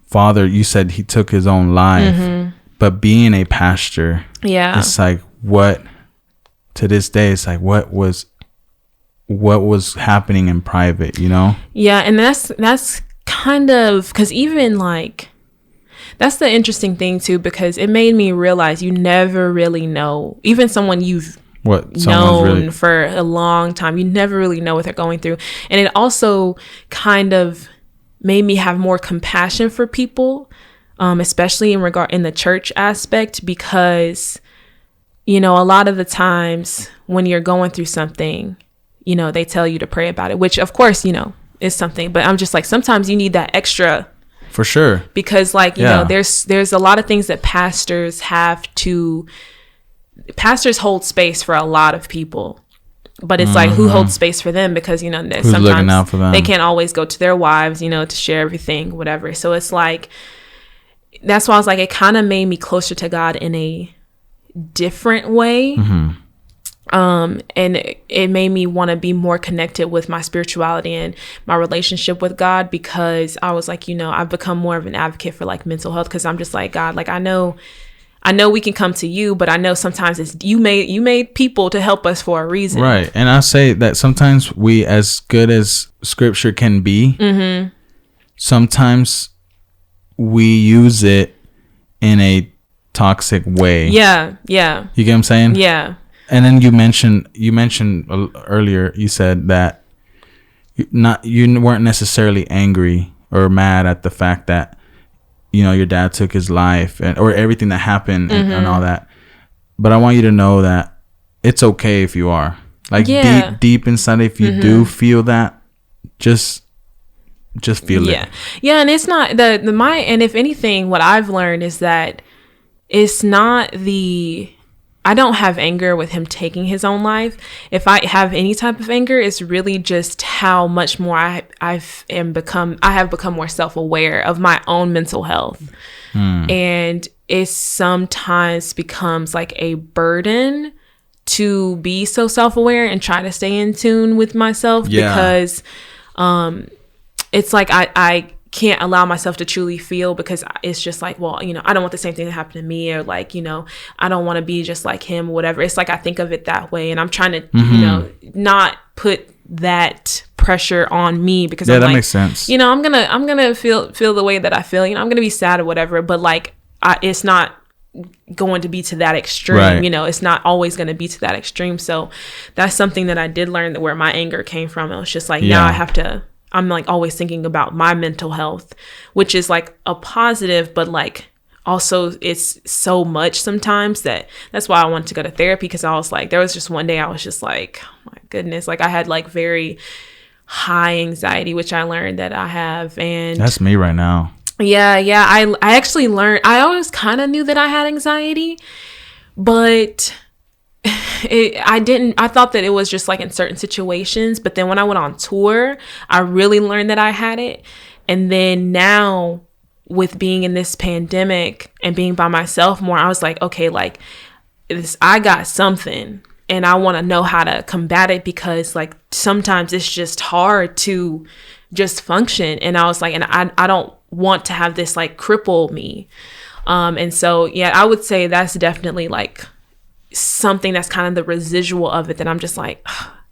father, you said he took his own life, but being a pastor, it's like, what, to this day, it's like, what was happening in private, you know? Yeah. And that's kind of, because even like, that's the interesting thing too, because it made me realize you never really know, even someone you've known for a long time, you never really know what they're going through. And it also kind of made me have more compassion for people, especially in the church aspect, because, you know, a lot of the times when you're going through something, you know, they tell you to pray about it, which of course, you know, is something, but I'm just like, sometimes you need that extra. For sure. Because like, you know, there's a lot of things that pastors hold space for a lot of people, but it's like, who holds space for them? Because, you know, sometimes they can't always go to their wives, you know, to share everything, whatever. So it's like, that's why I was like, it kind of made me closer to God in a different way. And it made me want to be more connected with my spirituality and my relationship with God, because I was like, you know, I've become more of an advocate for like mental health, because I'm just like, God, like I know we can come to you, but I know sometimes it's you made people to help us for a reason. Right. And I say that sometimes we, as good as scripture can be, sometimes we use it in a toxic way. Yeah. Yeah. You get what I'm saying? Yeah. And then you mentioned earlier, you said that you weren't necessarily angry or mad at the fact that, you know, your dad took his life or everything that happened and all that. But I want you to know that it's okay if you are. Like deep inside, if you do feel that, just feel it. Yeah, and it's not and if anything, what I've learned is that it's not I don't have anger with him taking his own life. If I have any type of anger, it's really just how much more I have become more self-aware of my own mental health. And it sometimes becomes like a burden to be so self-aware and try to stay in tune with myself, because it's like I can't allow myself to truly feel, because it's just like, well, you know, I don't want the same thing to happen to me, or like, you know, I don't want to be just like him or whatever. It's like I think of it that way, and I'm trying to you know, not put that pressure on me, because I'm that like, makes sense. You know, I'm gonna feel the way that I feel, you know, I'm gonna be sad or whatever, but like it's not going to be to that extreme, right. You know, it's not always going to be to that extreme. So that's something that I did learn, that where my anger came from. It was just like, now I'm like always thinking about my mental health, which is like a positive, but like also it's so much sometimes that's why I wanted to go to therapy. Because I was like, there was just one day I was just like, oh my goodness, like I had like very high anxiety, which I learned that I have. And that's me right now. Yeah. I actually learned, I always kind of knew that I had anxiety, but I thought that it was just like in certain situations, but then when I went on tour, I really learned that I had it. And then now with being in this pandemic and being by myself more, I was like, okay, like I got something and I want to know how to combat it, because like sometimes it's just hard to just function. And I was like, and I don't want to have this like cripple me. And so, yeah, I would say that's definitely like something that's kind of the residual of it, that I'm just like,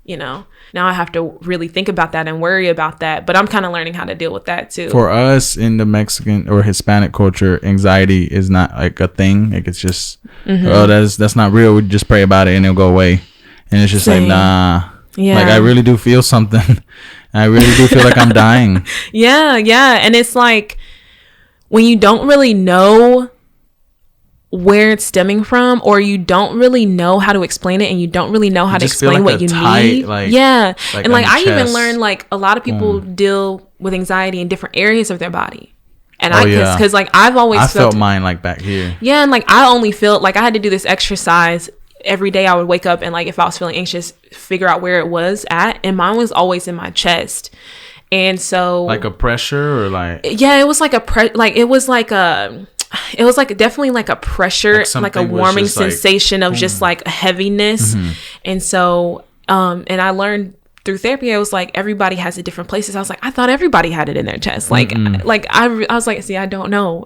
now I have to really think about that and worry about that. But I'm kind of learning how to deal with that too. For us in the Mexican or Hispanic culture, anxiety is not like a thing. Like it's just, oh, that's not real. We just pray about it and it'll go away. And it's just like, nah. Yeah. Like I really do feel something. I really do feel like I'm dying. Yeah. And it's like when you don't really know where it's stemming from, or you don't really know how to explain it, and you don't really know how to explain what you need. And like I even learned like a lot of people deal with anxiety in different areas of their body. And because like I've always felt mine like back here. Yeah, and like I only felt like I had to do this exercise every day. I would wake up and like if I was feeling anxious, figure out where it was at, and mine was always in my chest. And so like a pressure or like it was like it was like definitely like a pressure, like a warming sensation of just like a heaviness. And so and I learned through therapy, I was like, everybody has it different places. I was like, I thought everybody had it in their chest. Like I was like, see, I don't know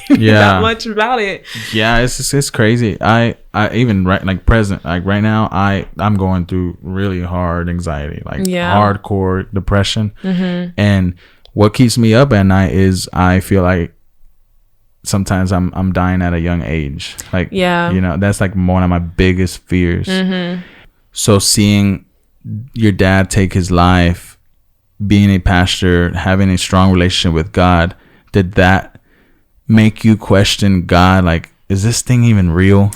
that much about it. Yeah, it's crazy. I even right now I'm going through really hard anxiety, like hardcore depression. And what keeps me up at night is I feel like sometimes I'm dying at a young age. Like, that's like one of my biggest fears. So seeing your dad take his life, being a pastor, having a strong relationship with God, did that make you question God? Like, is this thing even real?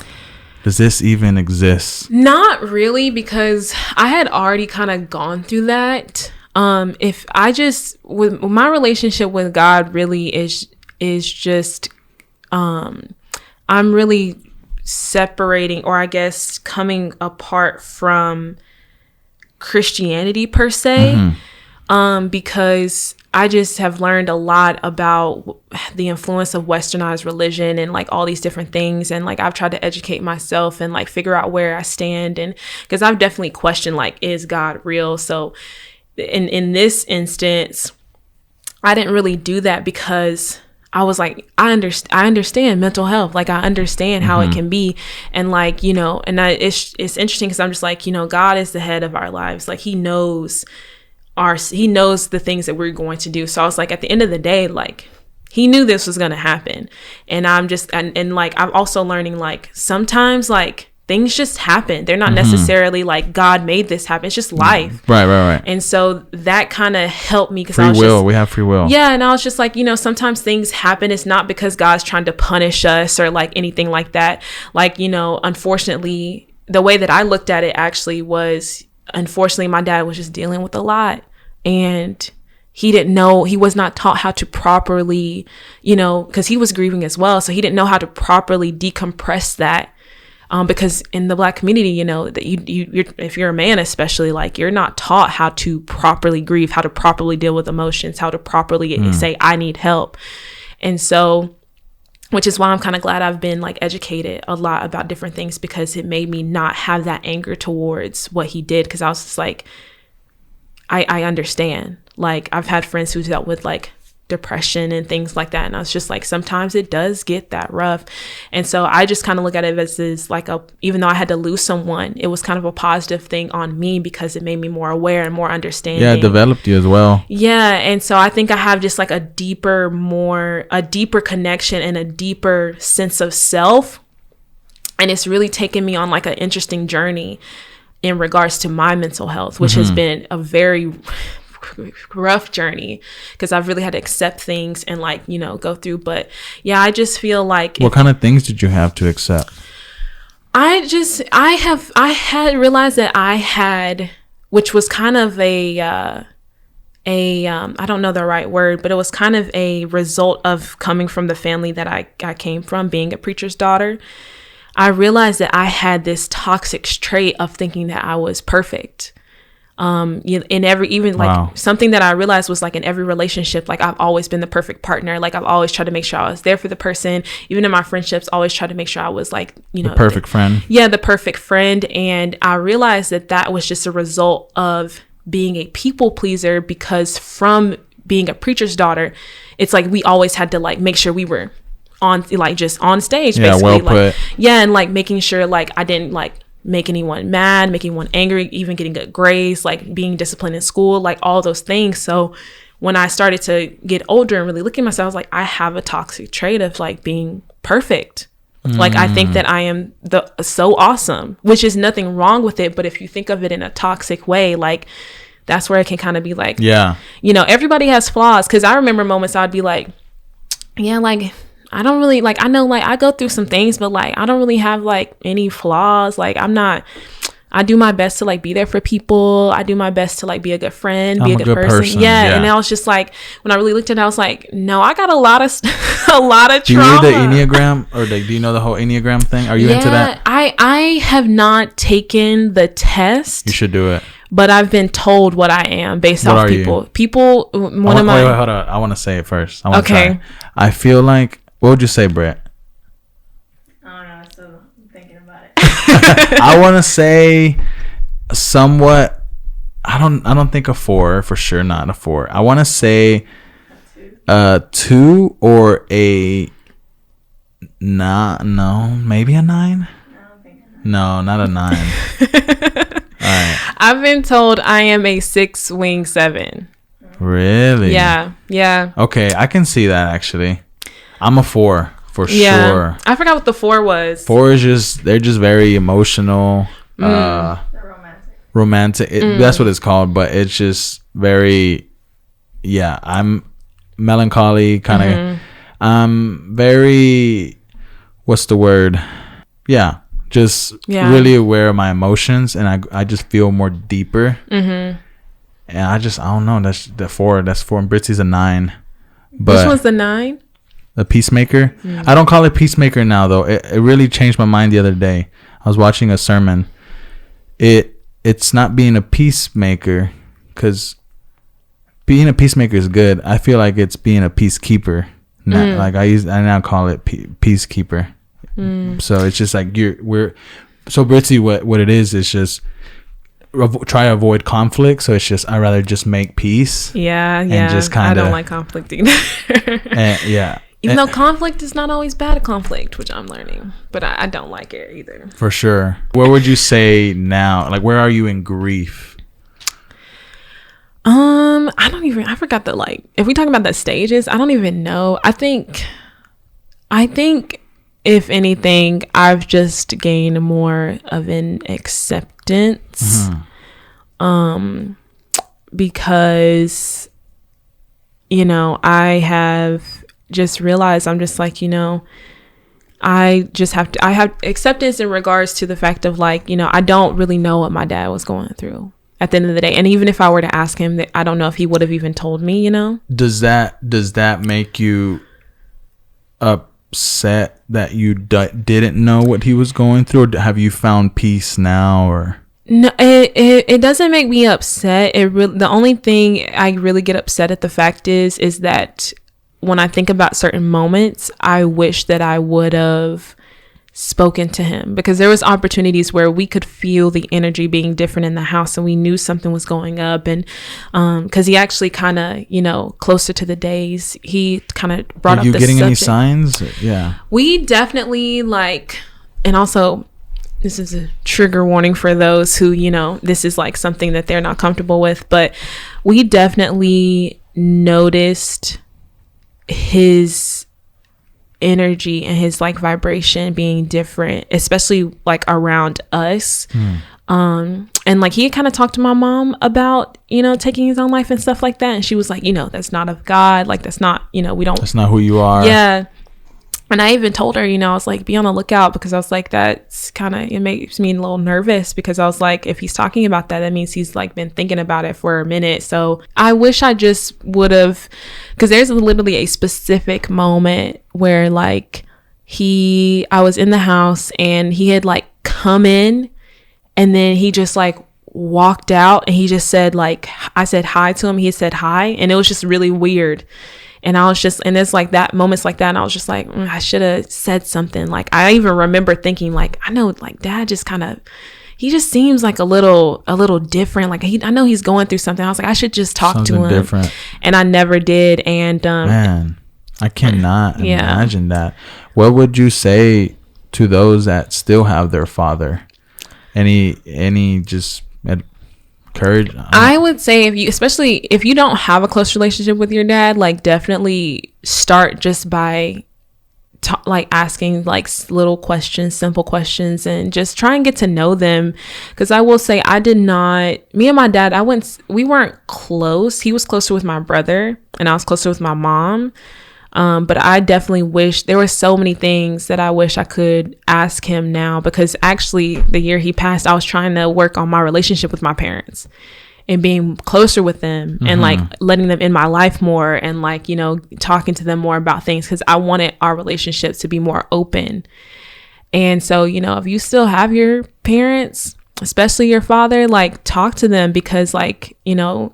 Does this even exist? Not really, because I had already kind of gone through that. If I just, with my relationship with God really is just, I'm really separating, or I guess coming apart from Christianity per se, because I just have learned a lot about the influence of westernized religion and like all these different things, and like I've tried to educate myself and like figure out where I stand, and because I've definitely questioned like, is God real? So in this instance, I didn't really do that because I was like, I understand mental health. Like I understand how it can be. And like, and it's interesting because I'm just like, God is the head of our lives. Like he knows the things that we're going to do. So I was like, at the end of the day, like he knew this was going to happen. And I'm just, and like, I'm also learning like sometimes like things just happen. They're not necessarily like God made this happen. It's just life. Right. And so that kind of helped me because we have free will. Yeah, and I was just like, sometimes things happen. It's not because God's trying to punish us or like anything like that. Like, unfortunately, the way that I looked at it actually was, unfortunately, my dad was just dealing with a lot, and he didn't know, he was not taught how to properly, because he was grieving as well. So he didn't know how to properly decompress that. Because in the Black community, that you're, if you're a man, especially, like you're not taught how to properly grieve, how to properly deal with emotions, how to properly say, I need help. And so, which is why I'm kind of glad I've been like educated a lot about different things, because it made me not have that anger towards what he did. Cause I was just like, I understand. Like I've had friends who dealt with like depression and things like that, and I was just like, sometimes it does get that rough. And so I just kind of look at it as like even though I had to lose someone, it was kind of a positive thing on me because it made me more aware and more understanding. Yeah, it developed you as well. Yeah. And so I think I have just like a deeper connection and a deeper sense of self, and it's really taken me on like an interesting journey in regards to my mental health, which has been a very rough journey because I've really had to accept things and like go through. But yeah, I just feel like, what kind of things did you have to accept? I had realized that I had, which was kind of I don't know the right word, but it was kind of a result of coming from the family that I came from, being a preacher's daughter. I realized that I had this toxic trait of thinking that I was perfect. Something that I realized was like in every relationship, like I've always been the perfect partner. Like I've always tried to make sure I was there for the person. Even in my friendships, always tried to make sure I was like, the perfect friend. Yeah, the perfect friend. And I realized that was just a result of being a people pleaser, because from being a preacher's daughter, it's like we always had to like make sure we were on, like just on stage, basically. Well put. And like making sure like I didn't like make anyone mad, make anyone angry, even getting good grades, like being disciplined in school, like all those things. So when I started to get older and really look at myself, I was like, I have a toxic trait of like being perfect. Like, I think that I am so awesome, which is nothing wrong with it. But if you think of it in a toxic way, like, that's where it can kind of be like, yeah, you know, everybody has flaws. Because I remember moments I'd be like, yeah, like, I don't really, like, I know, like, I go through some things, but like, I don't really have like any flaws. Like, I do my best to like be there for people. I do my best to like be a good friend, be a good person. Yeah. And I was just like, when I really looked at it, I was like, no, I got a lot of trauma. Do you read the Enneagram, or do you know the whole Enneagram thing? Are you into that? I have not taken the test. You should do it. But I've been told what I am based off people. You? People, wait, hold on. I want to say it first. Okay. I feel like, what would you say, Brett? I want to say somewhat. I don't think a 4, for sure, not a 4. I want to say a 2 or a maybe a 9. No, not a 9. All right. I've been told I am a 6 wing 7. Really? Yeah. Okay, I can see that actually. I'm a 4. For sure. I forgot what the 4 was. 4 is they're just very emotional. They're romantic. That's what it's called, but it's just very, I'm melancholy, kind of. I'm very, what's the word? Just really aware of my emotions, and I just feel more deeper. And I don't know. That's the 4. That's 4. And Britsy's a 9. But which one's the 9? The peacemaker. I don't call it peacemaker now, though. It really changed my mind the other day. I was watching a sermon. It's not being a peacemaker, because being a peacemaker is good. I feel like it's being a peacekeeper. Like I now call it peacekeeper. So it's just like so Britsy, what it is just try to avoid conflict. So it's just I rather just make peace. And just I don't like conflict either. Even though conflict is not always bad conflict, which I'm learning, but I don't like it either. For sure. Where would you say now? Like, where are you in grief? I forgot the, like, if we talk about the stages, I don't even know. I think if anything, I've just gained more of an acceptance. Because, you know, I have just realized I'm just like, you know, I have acceptance in regards to the fact of, like, you know, I don't really know what my dad was going through at the end of the day. And even if I were to ask him, that I don't know if he would have even told me, you know. Does that make you upset that you didn't know what he was going through, or have you found peace now? Or no, it doesn't make me upset. The only thing I really get upset at the fact is that when I think about certain moments, I wish that I would have spoken to him, because there was opportunities where we could feel the energy being different in the house, and we knew something was going up. And because he actually kind of, you know, closer to the days, he kind of brought up the subject. Are you getting any signs? Yeah, we definitely, like, and also this is a trigger warning for those who, you know, this is like something that they're not comfortable with, but we definitely noticed his energy and his, like, vibration being different, especially like around us. And like he kind of talked to my mom about, you know, taking his own life and stuff like that, and she was like, you know, that's not of God, like that's not, you know, that's not who you are. And I even told her, you know, I was like, be on the lookout, because I was like, that's kind of, it makes me a little nervous, because I was like, if he's talking about that, that means he's like been thinking about it for a minute. So I wish I just would have, because there's literally a specific moment where, like, I was in the house and he had like come in, and then he just like walked out, and he just said, like, I said hi to him, he said hi, and it was just really weird. And I was just, and it's like that, moments like that, and I was just like, I should have said something. Like, I even remember thinking, like, I know, like, Dad just kind of, he just seems like a little different. Like, I know he's going through something. I was like, I should just talk to him. Different. And I never did. And man, I cannot imagine that. What would you say to those that still have their father? Any just courage? I would say especially if you don't have a close relationship with your dad, like definitely start just by like asking like little questions, simple questions, and just try and get to know them. Because I will say me and my dad, we weren't close. He was closer with my brother and I was closer with my mom. But I definitely wish there were so many things that I wish I could ask him now, because actually the year he passed, I was trying to work on my relationship with my parents and being closer with them and like letting them in my life more and like, you know, talking to them more about things, because I wanted our relationship to be more open. And so, you know, if you still have your parents, especially your father, like talk to them, because like, you know,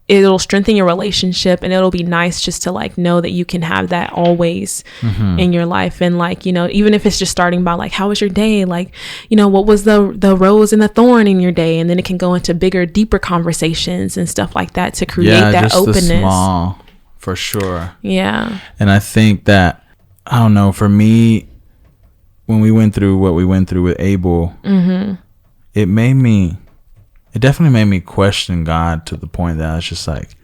it'll strengthen your relationship and it'll be nice just to like know that you can have that always in your life. And like, you know, even if it's just starting by like, how was your day? Like, you know, what was the rose and the thorn in your day? And then it can go into bigger, deeper conversations and stuff like that to create that just openness. The small, for sure. Yeah. And I think that, I don't know, for me, when we went through what we went through with Abel, it definitely made me question God, to the point that I was just like,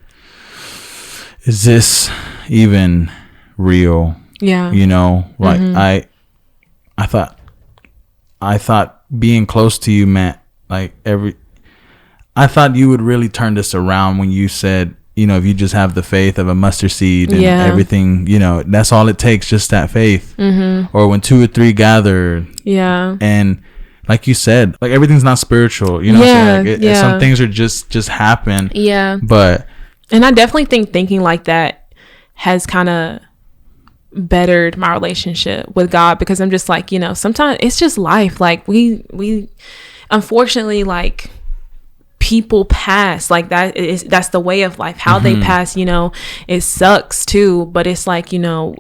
is this even real? Yeah. You know, like I thought being close to you meant like I thought you would really turn this around when you said, you know, if you just have the faith of a mustard seed and everything, you know, that's all it takes, just that faith. Or when 2 or 3 gather. Yeah. And like you said, like everything's not spiritual, you know what I'm saying? Like some things are just happen. Yeah. And I definitely think thinking like that has kind of bettered my relationship with God, because I'm just like, you know, sometimes it's just life. Like we unfortunately, like people pass, like that's the way of life. How they pass, you know, it sucks too, but it's like, you know,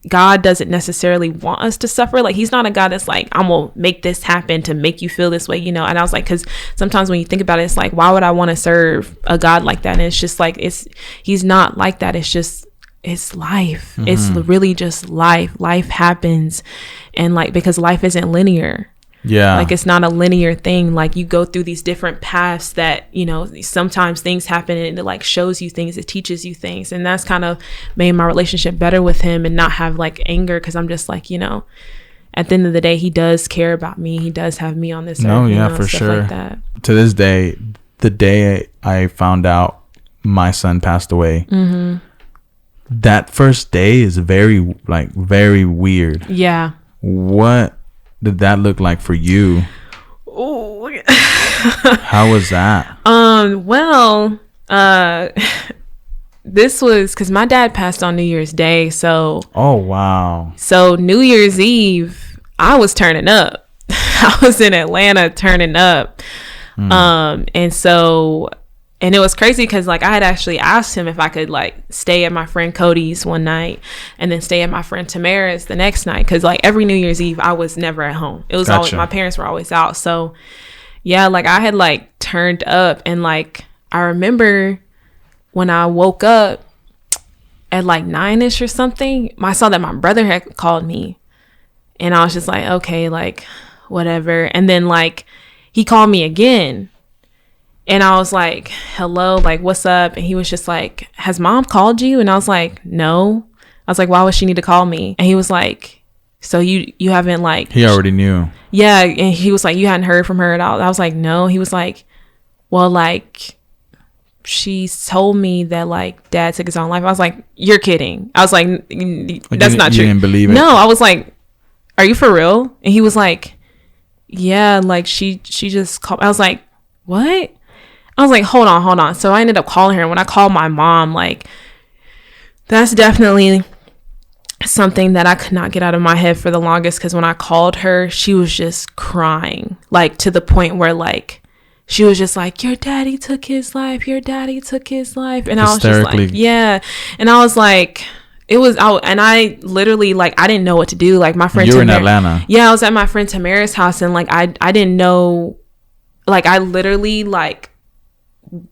God doesn't necessarily want us to suffer. Like he's not a God that's like, I'm gonna make this happen to make you feel this way, you know. And I was like, because sometimes when you think about it, it's like, why would I want to serve a God like that? And it's just like, he's not like that. It's life. It's really just life happens. And like, because life isn't linear. Yeah. Like it's not a linear thing. Like you go through these different paths that, you know, sometimes things happen and it like shows you things, it teaches you things. And that's kind of made my relationship better with him, and not have like anger, because I'm just like, you know, at the end of the day, he does care about me. He does have me on this earth. No, yeah, for sure. Like that. To this day, the day I found out my son passed away, that first day is very weird. Yeah. What did that look like for you? Oh, how was that? Well, this was because my dad passed on New Year's Day. So, oh wow. So New Year's Eve, I was turning up. I was in Atlanta turning up. And it was crazy because like I had actually asked him if I could like stay at my friend Cody's one night and then stay at my friend Tamara's the next night, because like every New Year's Eve I was never at home. It was always, my parents were always out. So yeah, like I had like turned up, and like I remember when I woke up at like 9ish or something, I saw that my brother had called me, and I was just like, okay, like whatever. And then like he called me again. And I was like, hello, like, what's up? And he was just like, has mom called you? And I was like, no. I was like, why would she need to call me? And he was like, so you haven't like... He already knew. Yeah. And he was like, you hadn't heard from her at all? I was like, no. He was like, well, like, she told me that like dad took his own life. I was like, you're kidding. I was like, that's not true. You didn't believe it? No, I was like, are you for real? And he was like, yeah, like she just called. I was like, what? I was like, hold on. So I ended up calling her. And when I called my mom, like, that's definitely something that I could not get out of my head for the longest. Because when I called her, she was just crying, like to the point where like, she was just like, your daddy took his life. And I was just like, yeah. And I was like, I literally like, I didn't know what to do. Like my friend, you were in Atlanta. Yeah. I was at my friend Tamara's house, and like, I didn't know, like, I literally like,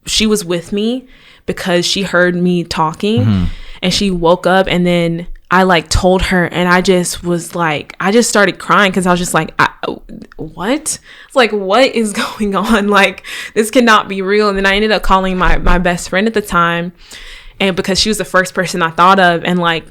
she was with me because she heard me talking, and she woke up, and then I like told her, and I just was like, I just started crying because I was just like, what? It's like, what is going on? Like, this cannot be real. And then I ended up calling my best friend at the time, and because she was the first person I thought of, and like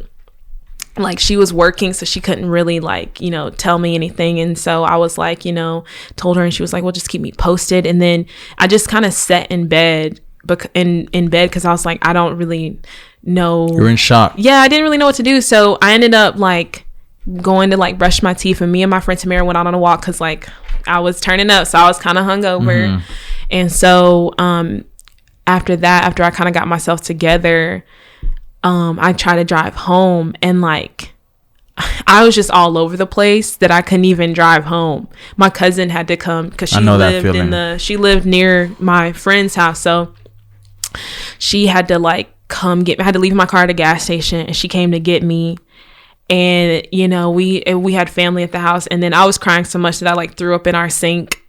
she was working, so she couldn't really like, you know, tell me anything. And so I was like, you know, told her, and she was like, well, just keep me posted. And then I just kind of sat in bed because I was like, I don't really know. You're in shock. Yeah, I didn't really know what to do. So I ended up like going to like brush my teeth, and me and my friend Tamara went out on a walk because like I was turning up, so I was kind of hungover. And so after that, after I kind of got myself together, I tried to drive home, and like I was just all over the place that I couldn't even drive home. My cousin had to come because she lived near my friend's house, so she had to like come get me. I had to leave my car at a gas station, and she came to get me. And you know, we had family at the house, and then I was crying so much that I like threw up in our sink.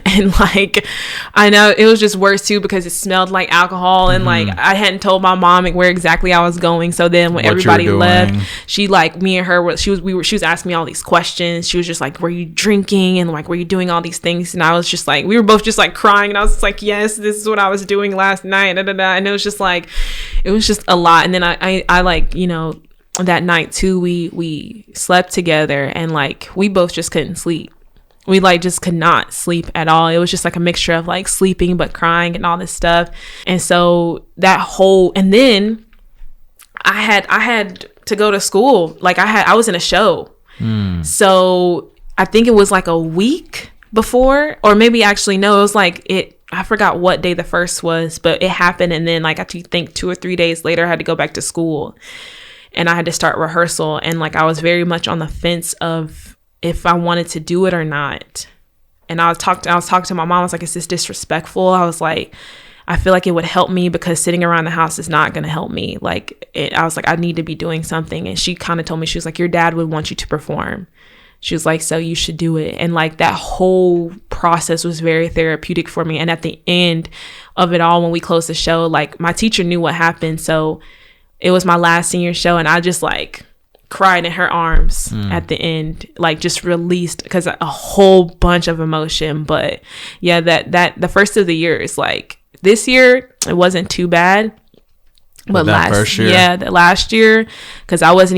And like, I know it was just worse too because it smelled like alcohol, and like I hadn't told my mom like where exactly I was going. So then when everybody left, she like, me and her she was asking me all these questions. She was just like, were you drinking, and like, were you doing all these things? And I was just like, we were both just like crying, and I was just like, yes, this is what I was doing last night. And it was just like, it was just a lot. And then I like, you know, that night too, we slept together, and like we both just couldn't sleep. We like just could not sleep at all. It was just like a mixture of like sleeping but crying and all this stuff. And so that whole, and then I had to go to school. Like I was in a show. So I think it was like a week before, or maybe actually no, it was like I forgot what day the first was, but it happened. And then like I think 2 or 3 days later, I had to go back to school, and I had to start rehearsal. And like I was very much on the fence of if I wanted to do it or not. And I was talking to my mom. I was like, is this disrespectful? I was like, I feel like it would help me because sitting around the house is not going to help me. Like I was like, I need to be doing something. And she kind of told me, she was like, your dad would want you to perform. She was like, so you should do it. And like that whole process was very therapeutic for me. And at the end of it all, when we closed the show, like my teacher knew what happened. So it was my last senior show, and I just like cried in her arms at the end, like just released because a whole bunch of emotion. But yeah, that the first of the year is like, this year it wasn't too bad, but last year, because I was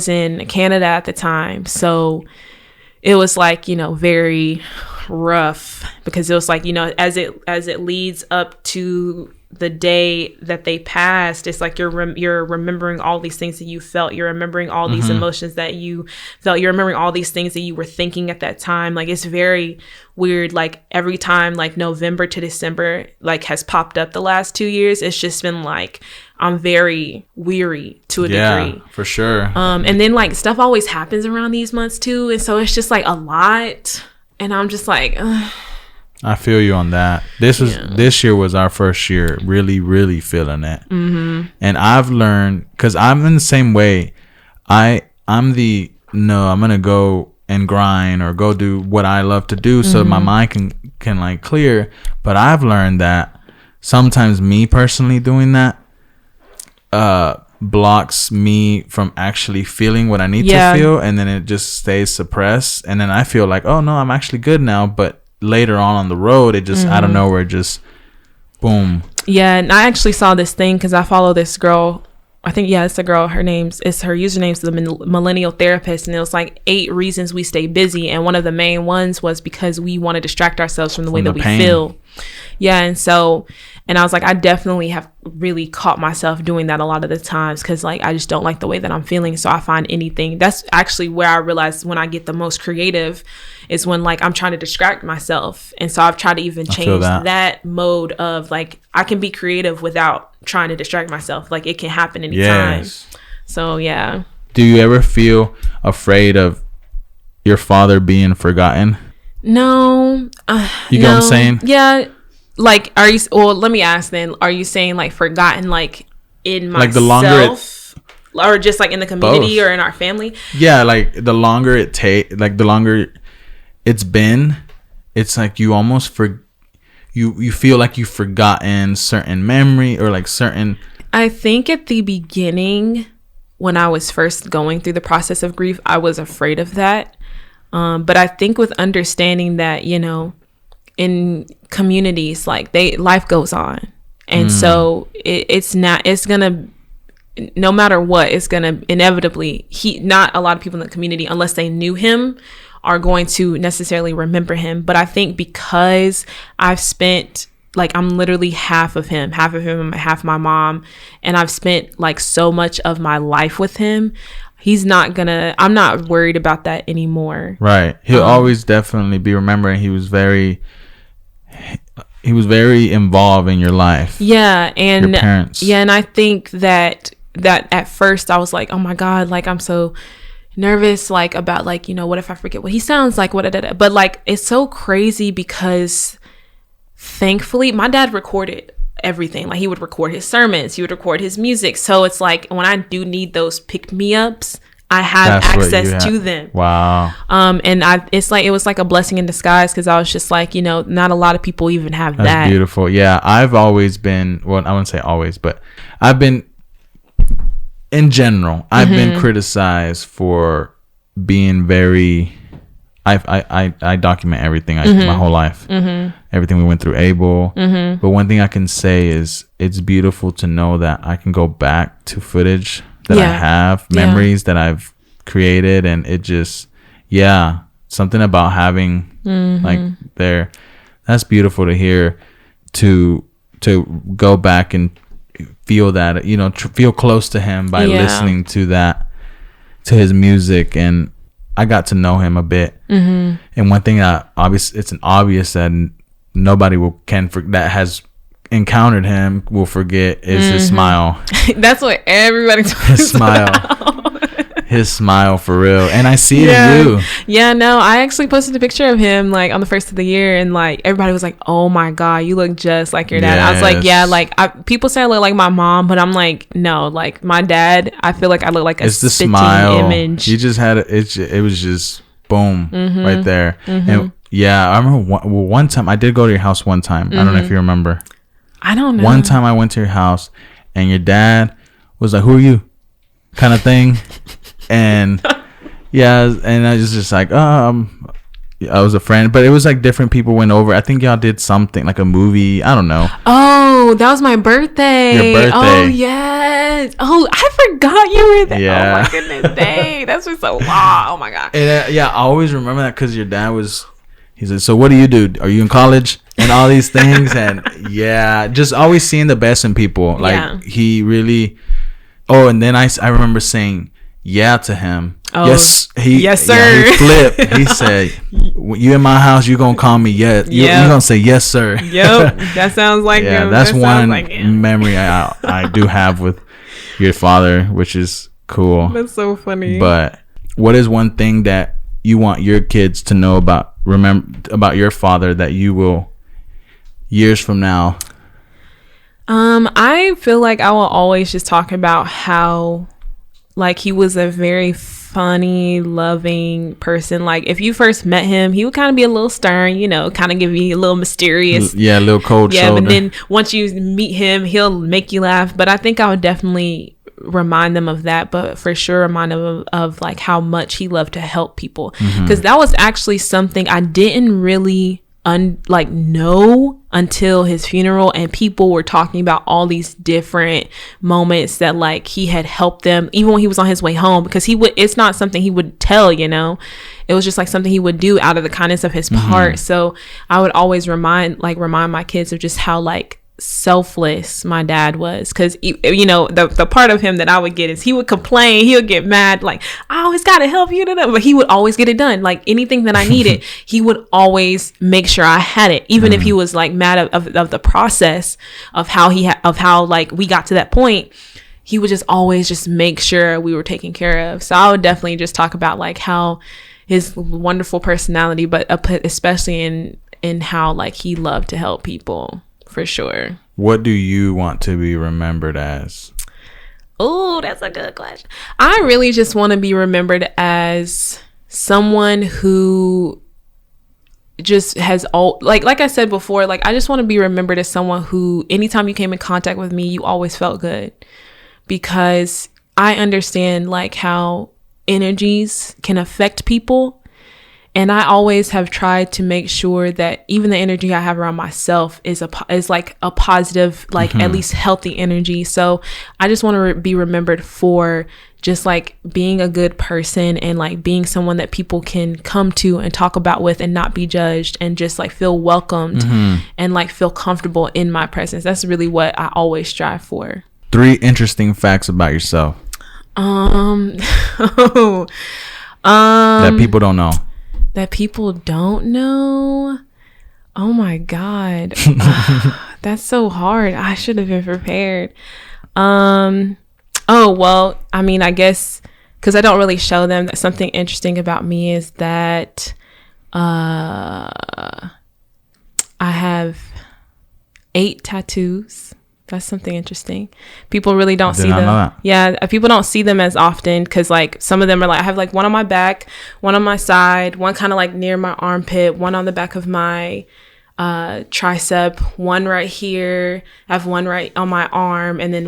in Canada at the time, so it was like, you know, very rough because it was like, you know, as it leads up to the day that they passed, it's like you're remembering all these things that you felt, you're remembering all these emotions that you felt, you're remembering all these things that you were thinking at that time. Like it's very weird. Like every time like November to December like has popped up the last 2 years, it's just been like I'm very weary to a degree. For sure. And then like stuff always happens around these months too, and so it's just like a lot, and I'm just like ugh. I feel you on that. This year was our first year really, really feeling it. And I've learned, because I'm in the same way. I'm gonna go and grind or go do what I love to do so my mind can like clear. But I've learned that sometimes me personally doing that blocks me from actually feeling what I need to feel, and then it just stays suppressed, and then I feel like, oh no, I'm actually good now, but later on the road, it just out of nowhere, just boom. Yeah, and I actually saw this thing because I follow this girl. I think it's a girl. Her username's the Millennial Therapist, and it was like 8 reasons we stay busy, and one of the main ones was because we want to distract ourselves from the way that we feel. Yeah, and I was like, I definitely have really caught myself doing that a lot of the times because like I just don't like the way that I'm feeling, so I find anything. That's actually where I realized when I get the most creative is when like I'm trying to distract myself, and so I've tried to even change that mode of like I can be creative without trying to distract myself. Like it can happen anytime. So yeah. Do you ever feel afraid of your father being forgotten? No. You know what I'm saying? Yeah. Like, are you? Well, let me ask then. Are you saying like forgotten, like in myself, like the longer or just like in the community or in our family? Yeah, like the longer the longer it's been, it's like you almost you feel like you've forgotten certain memory or like certain. I think at the beginning, when I was first going through the process of grief, I was afraid of that. But I think with understanding that, you know, in communities, like life goes on. And so it's gonna, no matter what, it's gonna inevitably, not a lot of people in the community, unless they knew him, are going to necessarily remember him. But I think because I've spent, like, I'm literally half of him, half my mom, and I've spent like so much of my life with him, I'm not worried about that anymore. Right. He'll always definitely be remembering he was very involved in your life. Yeah. And your parents. Yeah. And I think that at first I was like, oh my God, like, I'm so nervous, like, about, like, you know, what if I forget what he sounds like, but like, it's so crazy because thankfully my dad recorded everything. Like, he would record his sermons, he would record his music. So it's like, when I do need those pick-me-ups, I have access to them. Wow. And it was like a blessing in disguise, because I was just like, you know, not a lot of people even have That's that. Beautiful. Yeah, I've always been, well, I wouldn't say always, but I've been, in general, I've been criticized for being very, I document everything my whole life, everything we went through, Abel. But one thing I can say is it's beautiful to know that I can go back to footage that I have, memories that I've created, and it just, something about having like that's beautiful to hear, to go back and feel that, you know, feel close to him by listening to his music. And I got to know him a bit. And one thing that it's obvious that nobody that has encountered him will forget is his smile. That's what everybody talks about. His smile, for real. And I see it in you. Yeah, no, I actually posted a picture of him, like, on the first of the year, and like everybody was like, oh my God, you look just like your dad. I was like, yeah, like, people say I look like my mom, but I'm like, no, like, my dad, I feel like I look like it's a spitting image. You just had it was just boom right there. And yeah, I remember one time I did go to your house one time. I don't know if you remember. I don't know. One time I went to your house and your dad was like, who are you? Kind of thing. And and I was just like, I was a friend, but it was like different people went over. I think y'all did something like a movie. I don't know. Oh, that was my birthday. Your birthday. Oh, yes. Oh, I forgot you were there. Yeah. Oh my goodness, dang. That's been so long. Oh my God. And I always remember that because your dad he said, so what do you do? Are you in college? And all these things. And just always seeing the best in people. Like he really, and then I remember saying to him. Oh, yes, yes, sir. Yeah, he flipped. He said, you in my house, you gonna call me you're gonna say yes, sir. Yep. That sounds like him. That's one memory I do have with your father, which is cool. That's so funny. But what is one thing that you want your kids to know about your father that you will, years from now? I feel like I will always just talk about how, like, he was a very funny, loving person. Like, if you first met him, he would kind of be a little stern, you know, kind of give you a little mysterious. Yeah, a little cold shoulder. But then once you meet him, he'll make you laugh. But I think I would definitely remind them of that, but for sure remind them of like how much he loved to help people. Because that was actually something I didn't really know until his funeral, and people were talking about all these different moments that like he had helped them even when he was on his way home, because it's not something he would tell, you know, it was just like something he would do out of the kindness of his heart. So I would always remind my kids of just how like selfless my dad was, because you know the part of him that I would get is he would complain, he would get mad, like, I always gotta help you, but he would always get it done. Like anything that I needed, he would always make sure I had it, even if he was like mad of the process of how like we got to that point. He would just always just make sure we were taken care of. So I would definitely just talk about like how his wonderful personality, but especially in how like he loved to help people. For sure. What do you want to be remembered as? Oh, that's a good question. I really just want to be remembered as someone who just has like I said before, like I just want to be remembered as someone who anytime you came in contact with me, you always felt good, because I understand like how energies can affect people. And I always have tried to make sure that even the energy I have around myself is like a positive, like at least healthy energy. So I just want to be remembered for just like being a good person and like being someone that people can come to and talk about with and not be judged and just like feel welcomed and like feel comfortable in my presence. That's really what I always strive for. 3 interesting facts about yourself. That people don't know. That people don't know. Oh my God. That's so hard. I should have been prepared. Oh, well, I mean, I guess because I don't really show them, that something interesting about me is that I have 8 tattoos. That's something interesting. People really don't see them. Yeah, people don't see them as often because like some of them are like, I have like one on my back, one on my side, one kind of like near my armpit, one on the back of my tricep, one right here. I have one right on my arm, and then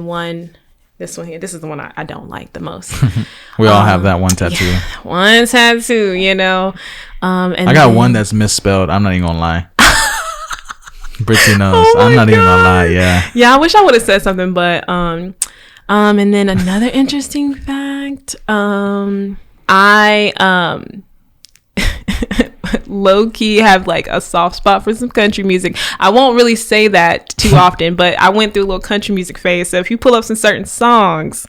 this one here. This is the one I don't like the most. We all have that one tattoo. Yeah, one tattoo, you know. And I got one that's misspelled. I'm not even gonna lie. Britzy knows. Oh, I'm not even gonna lie. Yeah, I wish I would have said something, but and then another interesting fact, I low-key have like a soft spot for some country music. I won't really say that too often, but I went through a little country music phase, so if you pull up some certain songs,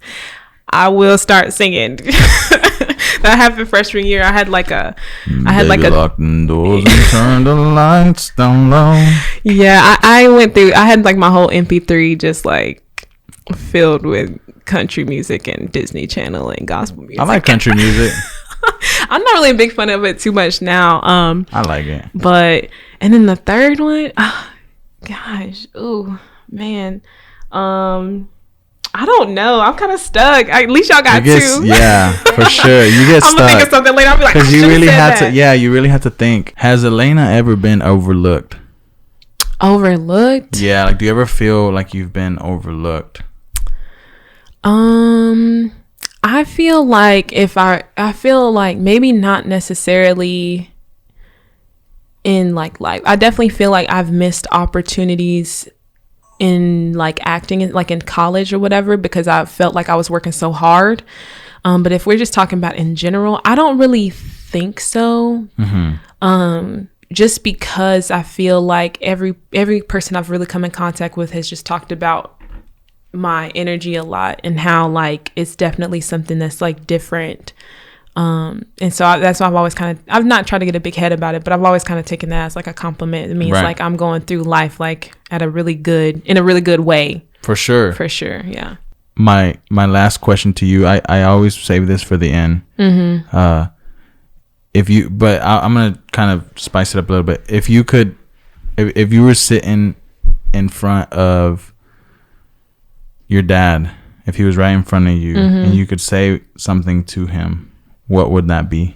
I will start singing. That happened freshman year. I had like a locked the doors and turned the lights down low. Yeah, I went through. I had like my whole MP3 just like filled with country music and Disney Channel and gospel music. I like country music. I'm not really a big fan of it too much now. I like it. But and then the third one, gosh, oh man, I don't know. I'm kind of stuck. At least y'all got 2. Yeah, for sure. You get stuck. I'm gonna think of something later. I'll be like, because you really had to. Yeah, you really have to think. Has Alaina ever been overlooked? Overlooked? Yeah. Like, do you ever feel like you've been overlooked? I feel like I feel like maybe not necessarily in like life. I definitely feel like I've missed opportunities in like acting, like in college or whatever, because I felt like I was working so hard. But if we're just talking about in general, I don't really think so. Just because I feel like every person I've really come in contact with has just talked about my energy a lot and how like it's definitely something that's like different. And so that's why I've not tried to get a big head about it, but I've always kind of taken that as like a compliment. It means like I'm going through life like in a really good way. For sure. Yeah. My last question to you, I always save this for the end. I'm going to kind of spice it up a little bit. If you could, if you were sitting in front of your dad, if he was right in front of you and you could say something to him, what would that be?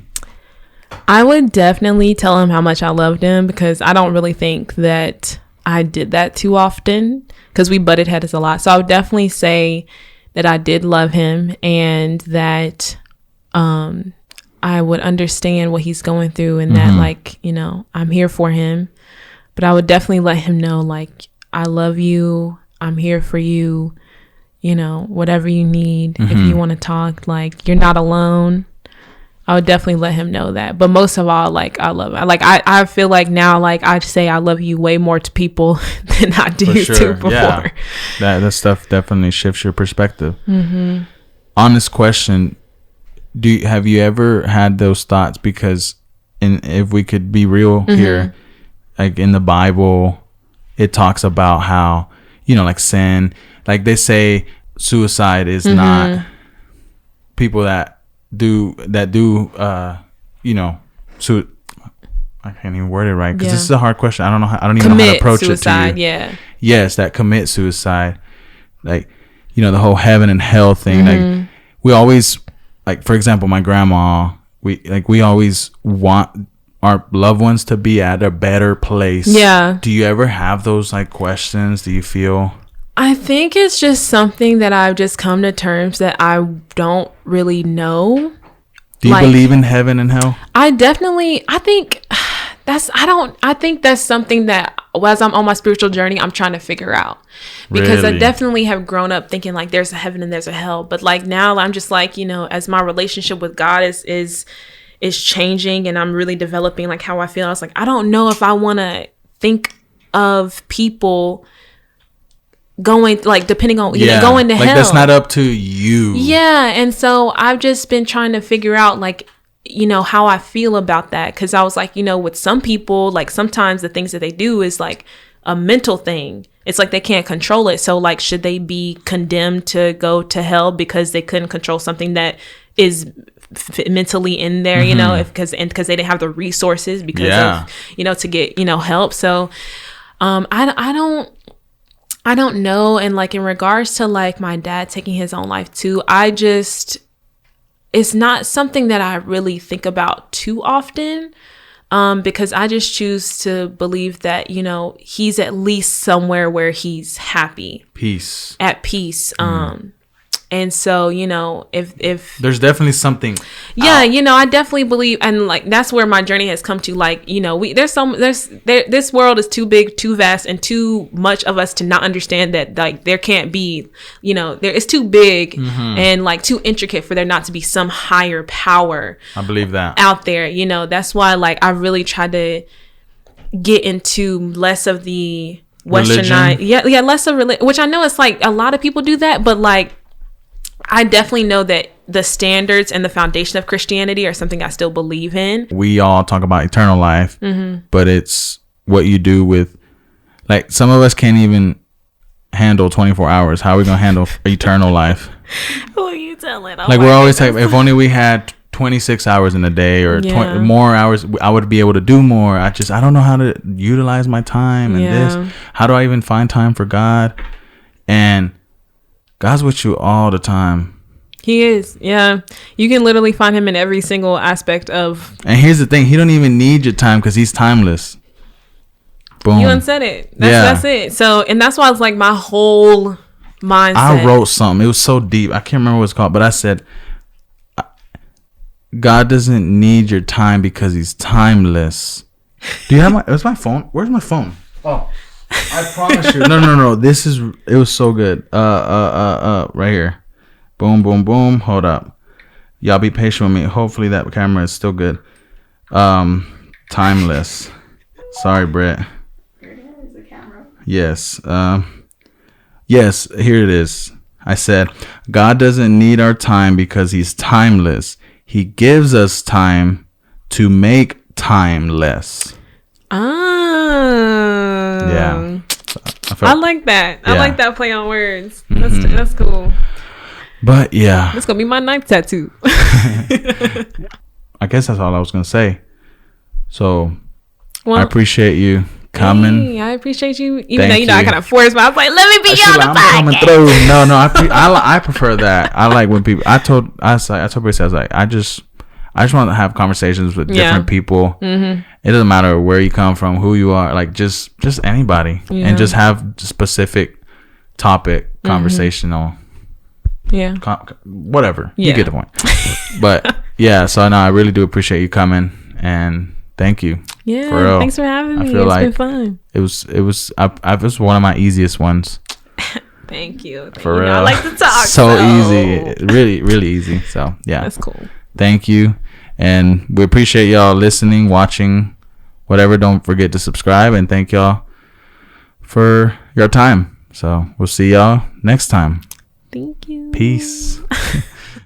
I would definitely tell him how much I loved him, because I don't really think that I did that too often, because we butted heads a lot. So I would definitely say that I did love him and that I would understand what he's going through and that like, you know, I'm here for him. But I would definitely let him know like, I love you. I'm here for you. You know, whatever you need. If you want to talk, like, you're not alone. I would definitely let him know that. But most of all, like, I love it. Like, I feel like now, like, I say I love you way more to people than I did to before. Yeah. That stuff definitely shifts your perspective. Honest question, have you ever had those thoughts? Because if we could be real here, like in the Bible, it talks about how, you know, like sin, like they say suicide is not people that do you know, I can't even word it right, because this is a hard question. I don't even know how to approach suicide, it to you. Yes, that commit suicide, like, you know, the whole heaven and hell thing. Like, we always, like, for example, my grandma, we always want our loved ones to be at a better place. Yeah. Do you ever have those like questions? Do you feel? I think it's just something that I've just come to terms that I don't really know. Do you believe in heaven and hell? I think that's something that as I'm on my spiritual journey, I'm trying to figure out, because Really? I definitely have grown up thinking like there's a heaven and there's a hell. But like now I'm just like, as my relationship with God is changing and I'm really developing like how I feel. I was like, I don't know if I want to think of people going, like, depending on going to like hell. that's not up to you. And so I've just been trying to figure out like how I feel about that, because I was like, with some people, like sometimes the things that they do is like a mental thing. It's like they can't control it. So like, should they be condemned to go to hell because they couldn't control something that is mentally in there, because they didn't have the resources because of to get help. So I don't know. And like in regards to like my dad taking his own life too, it's not something that I really think about too often, because I just choose to believe that, he's at least somewhere where he's happy. At peace. And so, if there's definitely something. I definitely believe, and like that's where my journey has come to. Like, this world is too big, too vast, and too much of us to not understand that like there can't be, it's too big and like too intricate for there not to be some higher power. I believe that out there. That's why like I really tried to get into less of the westernized, less of religion, which I know it's like a lot of people do that, but like I definitely know that the standards and the foundation of Christianity are something I still believe in. We all talk about eternal life, but it's what you do with, like, some of us can't even handle 24 hours. How are we going to handle eternal life? Who are you telling? Like, we're always like, if only we had 26 hours in a day or 20 more hours, I would be able to do more. I don't know how to utilize my time and this. How do I even find time for God? And God's with you all the time. He is. Yeah. You can literally find him in every single aspect of. And here's the thing. He don't even need your time because he's timeless. Boom. You unsaid it. That's it. So, and that's why it's like my whole mindset. I wrote something. It was so deep. I can't remember what it's called, but I said, God doesn't need your time because he's timeless. Do you have where's my phone? Where's my phone? Oh. I promise you. No. It was so good. Right here. Boom, boom, boom. Hold up. Y'all be patient with me. Hopefully that camera is still good. Timeless. Sorry, Brett. Here it is, the camera. Yes. Yes, here it is. I said, God doesn't need our time because he's timeless. He gives us time to make time less. Yeah, I like that. I like that play on words. That's cool. But yeah, that's gonna be my knife tattoo. I guess that's all I was gonna say. So I appreciate you coming. Hey, I appreciate you, even though I kind of forced. But I was like, let me be on the podcast. Coming through. No, I prefer that. I like when people. I told Brissy, I was like, I just want to have conversations with different people. It doesn't matter where you come from, who you are, like just anybody, and just have specific topic conversational. Whatever. You get the point. But yeah, so no, I really do appreciate you coming, and thank you. Yeah, for real. Thanks for having me. It's been fun. It was one of my easiest ones. Thank you. For real. I like to talk. So easy. Really, really easy. So yeah. That's cool. Thank you. And we appreciate y'all listening, watching, whatever. Don't forget to subscribe, and thank y'all for your time. So we'll see y'all next time. Thank you. Peace.